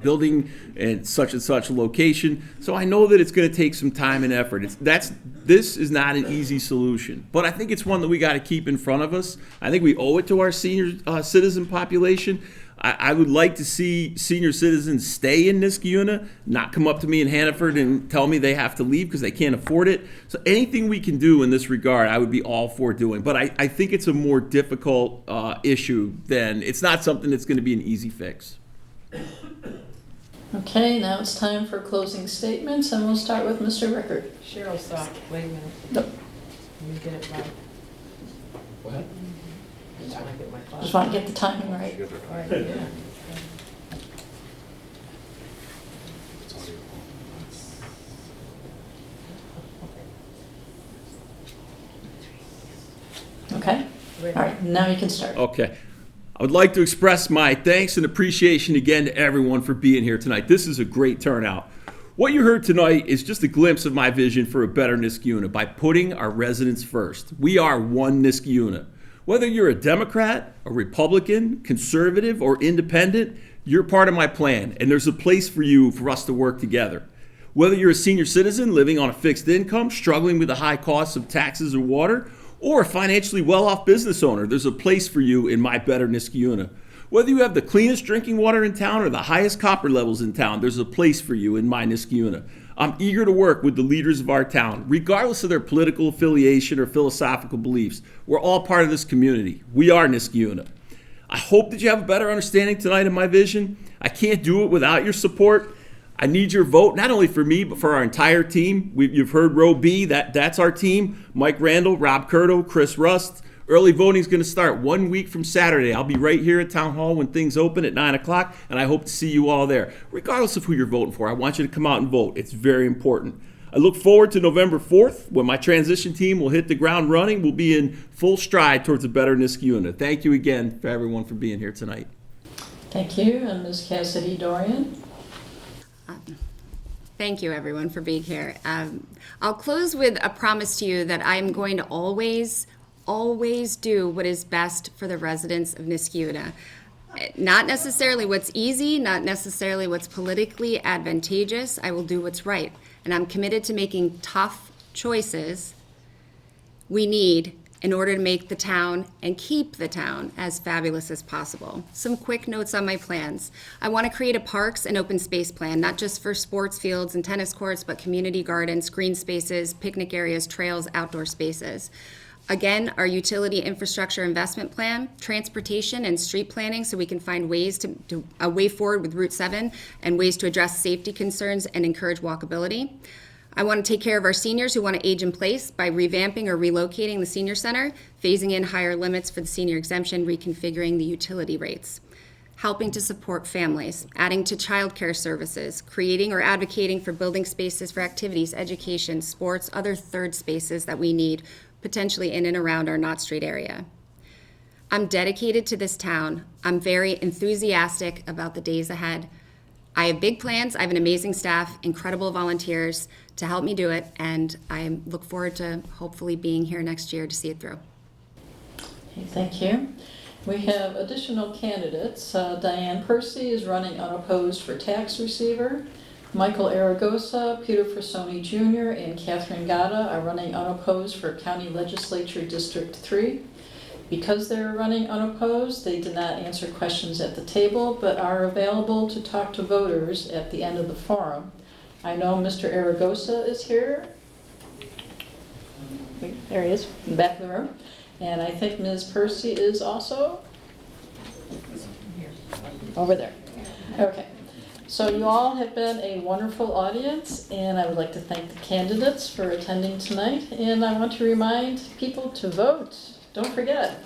building in such and such a location. So I know that it's going to take some time and effort. This is not an easy solution, but I think it's one that we got to keep in front of us. I think we owe it to our senior citizen population. I would like to see senior citizens stay in Niskayuna, not come up to me in Hannaford and tell me they have to leave because they can't afford it. So anything we can do in this regard, I would be all for doing. But I think it's a more difficult issue than, it's not something that's going to be an easy fix. Okay, now it's time for closing statements, and we'll start with Mr. Rickard. Cheryl, stop. Wait a minute. Nope. Let me get it right. What? Just want to get my clock. Just want to get the timing right. All right, yeah. Okay? All right, now you can start. Okay. I would like to express my thanks and appreciation again to everyone for being here tonight. This is a great turnout. What you heard tonight is just a glimpse of my vision for a better Niskayuna by putting our residents first. We are one Niskayuna. Whether you're a Democrat, a Republican, conservative, or independent, you're part of my plan, and there's a place for you for us to work together. Whether you're a senior citizen living on a fixed income, struggling with the high costs of taxes or water, or a financially well-off business owner, there's a place for you in my better Niskayuna. Whether you have the cleanest drinking water in town or the highest copper levels in town, there's a place for you in my Niskayuna. I'm eager to work with the leaders of our town, regardless of their political affiliation or philosophical beliefs. We're all part of this community. We are Niskayuna. I hope that you have a better understanding tonight of my vision. I can't do it without your support. I need your vote, not only for me, but for our entire team. You've heard Row B, that's our team. Mike Randall, Rob Curto, Chris Rust. Early voting is going to start 1 week from Saturday. I'll be right here at Town Hall when things open at 9 o'clock, and I hope to see you all there. Regardless of who you're voting for, I want you to come out and vote. It's very important. I look forward to November 4th when my transition team will hit the ground running. We'll be in full stride towards a better Niskayuna. Thank you again for everyone for being here tonight. Thank you, and Ms. Cassidy Dorian. Thank you, everyone, for being here. I'll close with a promise to you that I'm going to always do what is best for the residents of Niskayuna. Not necessarily what's easy, not necessarily what's politically advantageous. I will do what's right. And I'm committed to making tough choices we need in order to make the town and keep the town as fabulous as possible. Some quick notes on my plans. I want to create a parks and open space plan, not just for sports fields and tennis courts, but community gardens, green spaces, picnic areas, trails, outdoor spaces. Again, our utility infrastructure investment plan, transportation and street planning so we can find ways to a way forward with Route 7 and ways to address safety concerns and encourage walkability. I want to take care of our seniors who want to age in place by revamping or relocating the senior center, phasing in higher limits for the senior exemption, reconfiguring the utility rates. Helping to support families, adding to childcare services, creating or advocating for building spaces for activities, education, sports, other third spaces that we need, potentially in and around our Knott Street area. I'm dedicated to this town. I'm very enthusiastic about the days ahead. I have big plans. I have an amazing staff, incredible volunteers to help me do it, and I look forward to hopefully being here next year to see it through. Okay, thank you. We have additional candidates. Diane Percy is running unopposed for tax receiver. Michael Aragosa, Peter Frassoni Jr., and Catherine Gata are running unopposed for County Legislature District 3. Because they're running unopposed, they did not answer questions at the table, but are available to talk to voters at the end of the forum. I know Mr. Aragosa is here. There he is, in the back of the room. And I think Ms. Percy is also over there. Okay. So you all have been a wonderful audience, and I would like to thank the candidates for attending tonight. And I want to remind people to vote. Don't forget.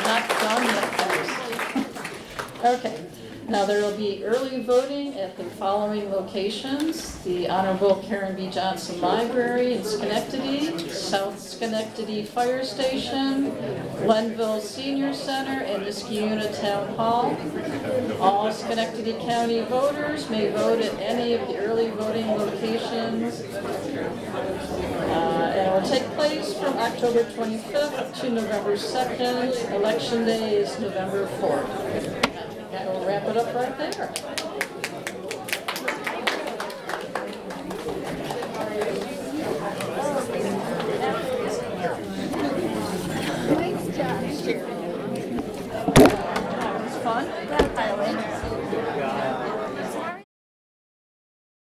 Not done yet, folks. Okay. Now there will be early voting at the following locations: the Honorable Karen B. Johnson Library in Schenectady, South Schenectady Fire Station, Glenville Senior Center, and Niskayuna Town Hall. All Schenectady County voters may vote at any of the early voting locations. And it will take place from October 25th to November 2nd. Election Day is November 4th. We'll wrap it up right there.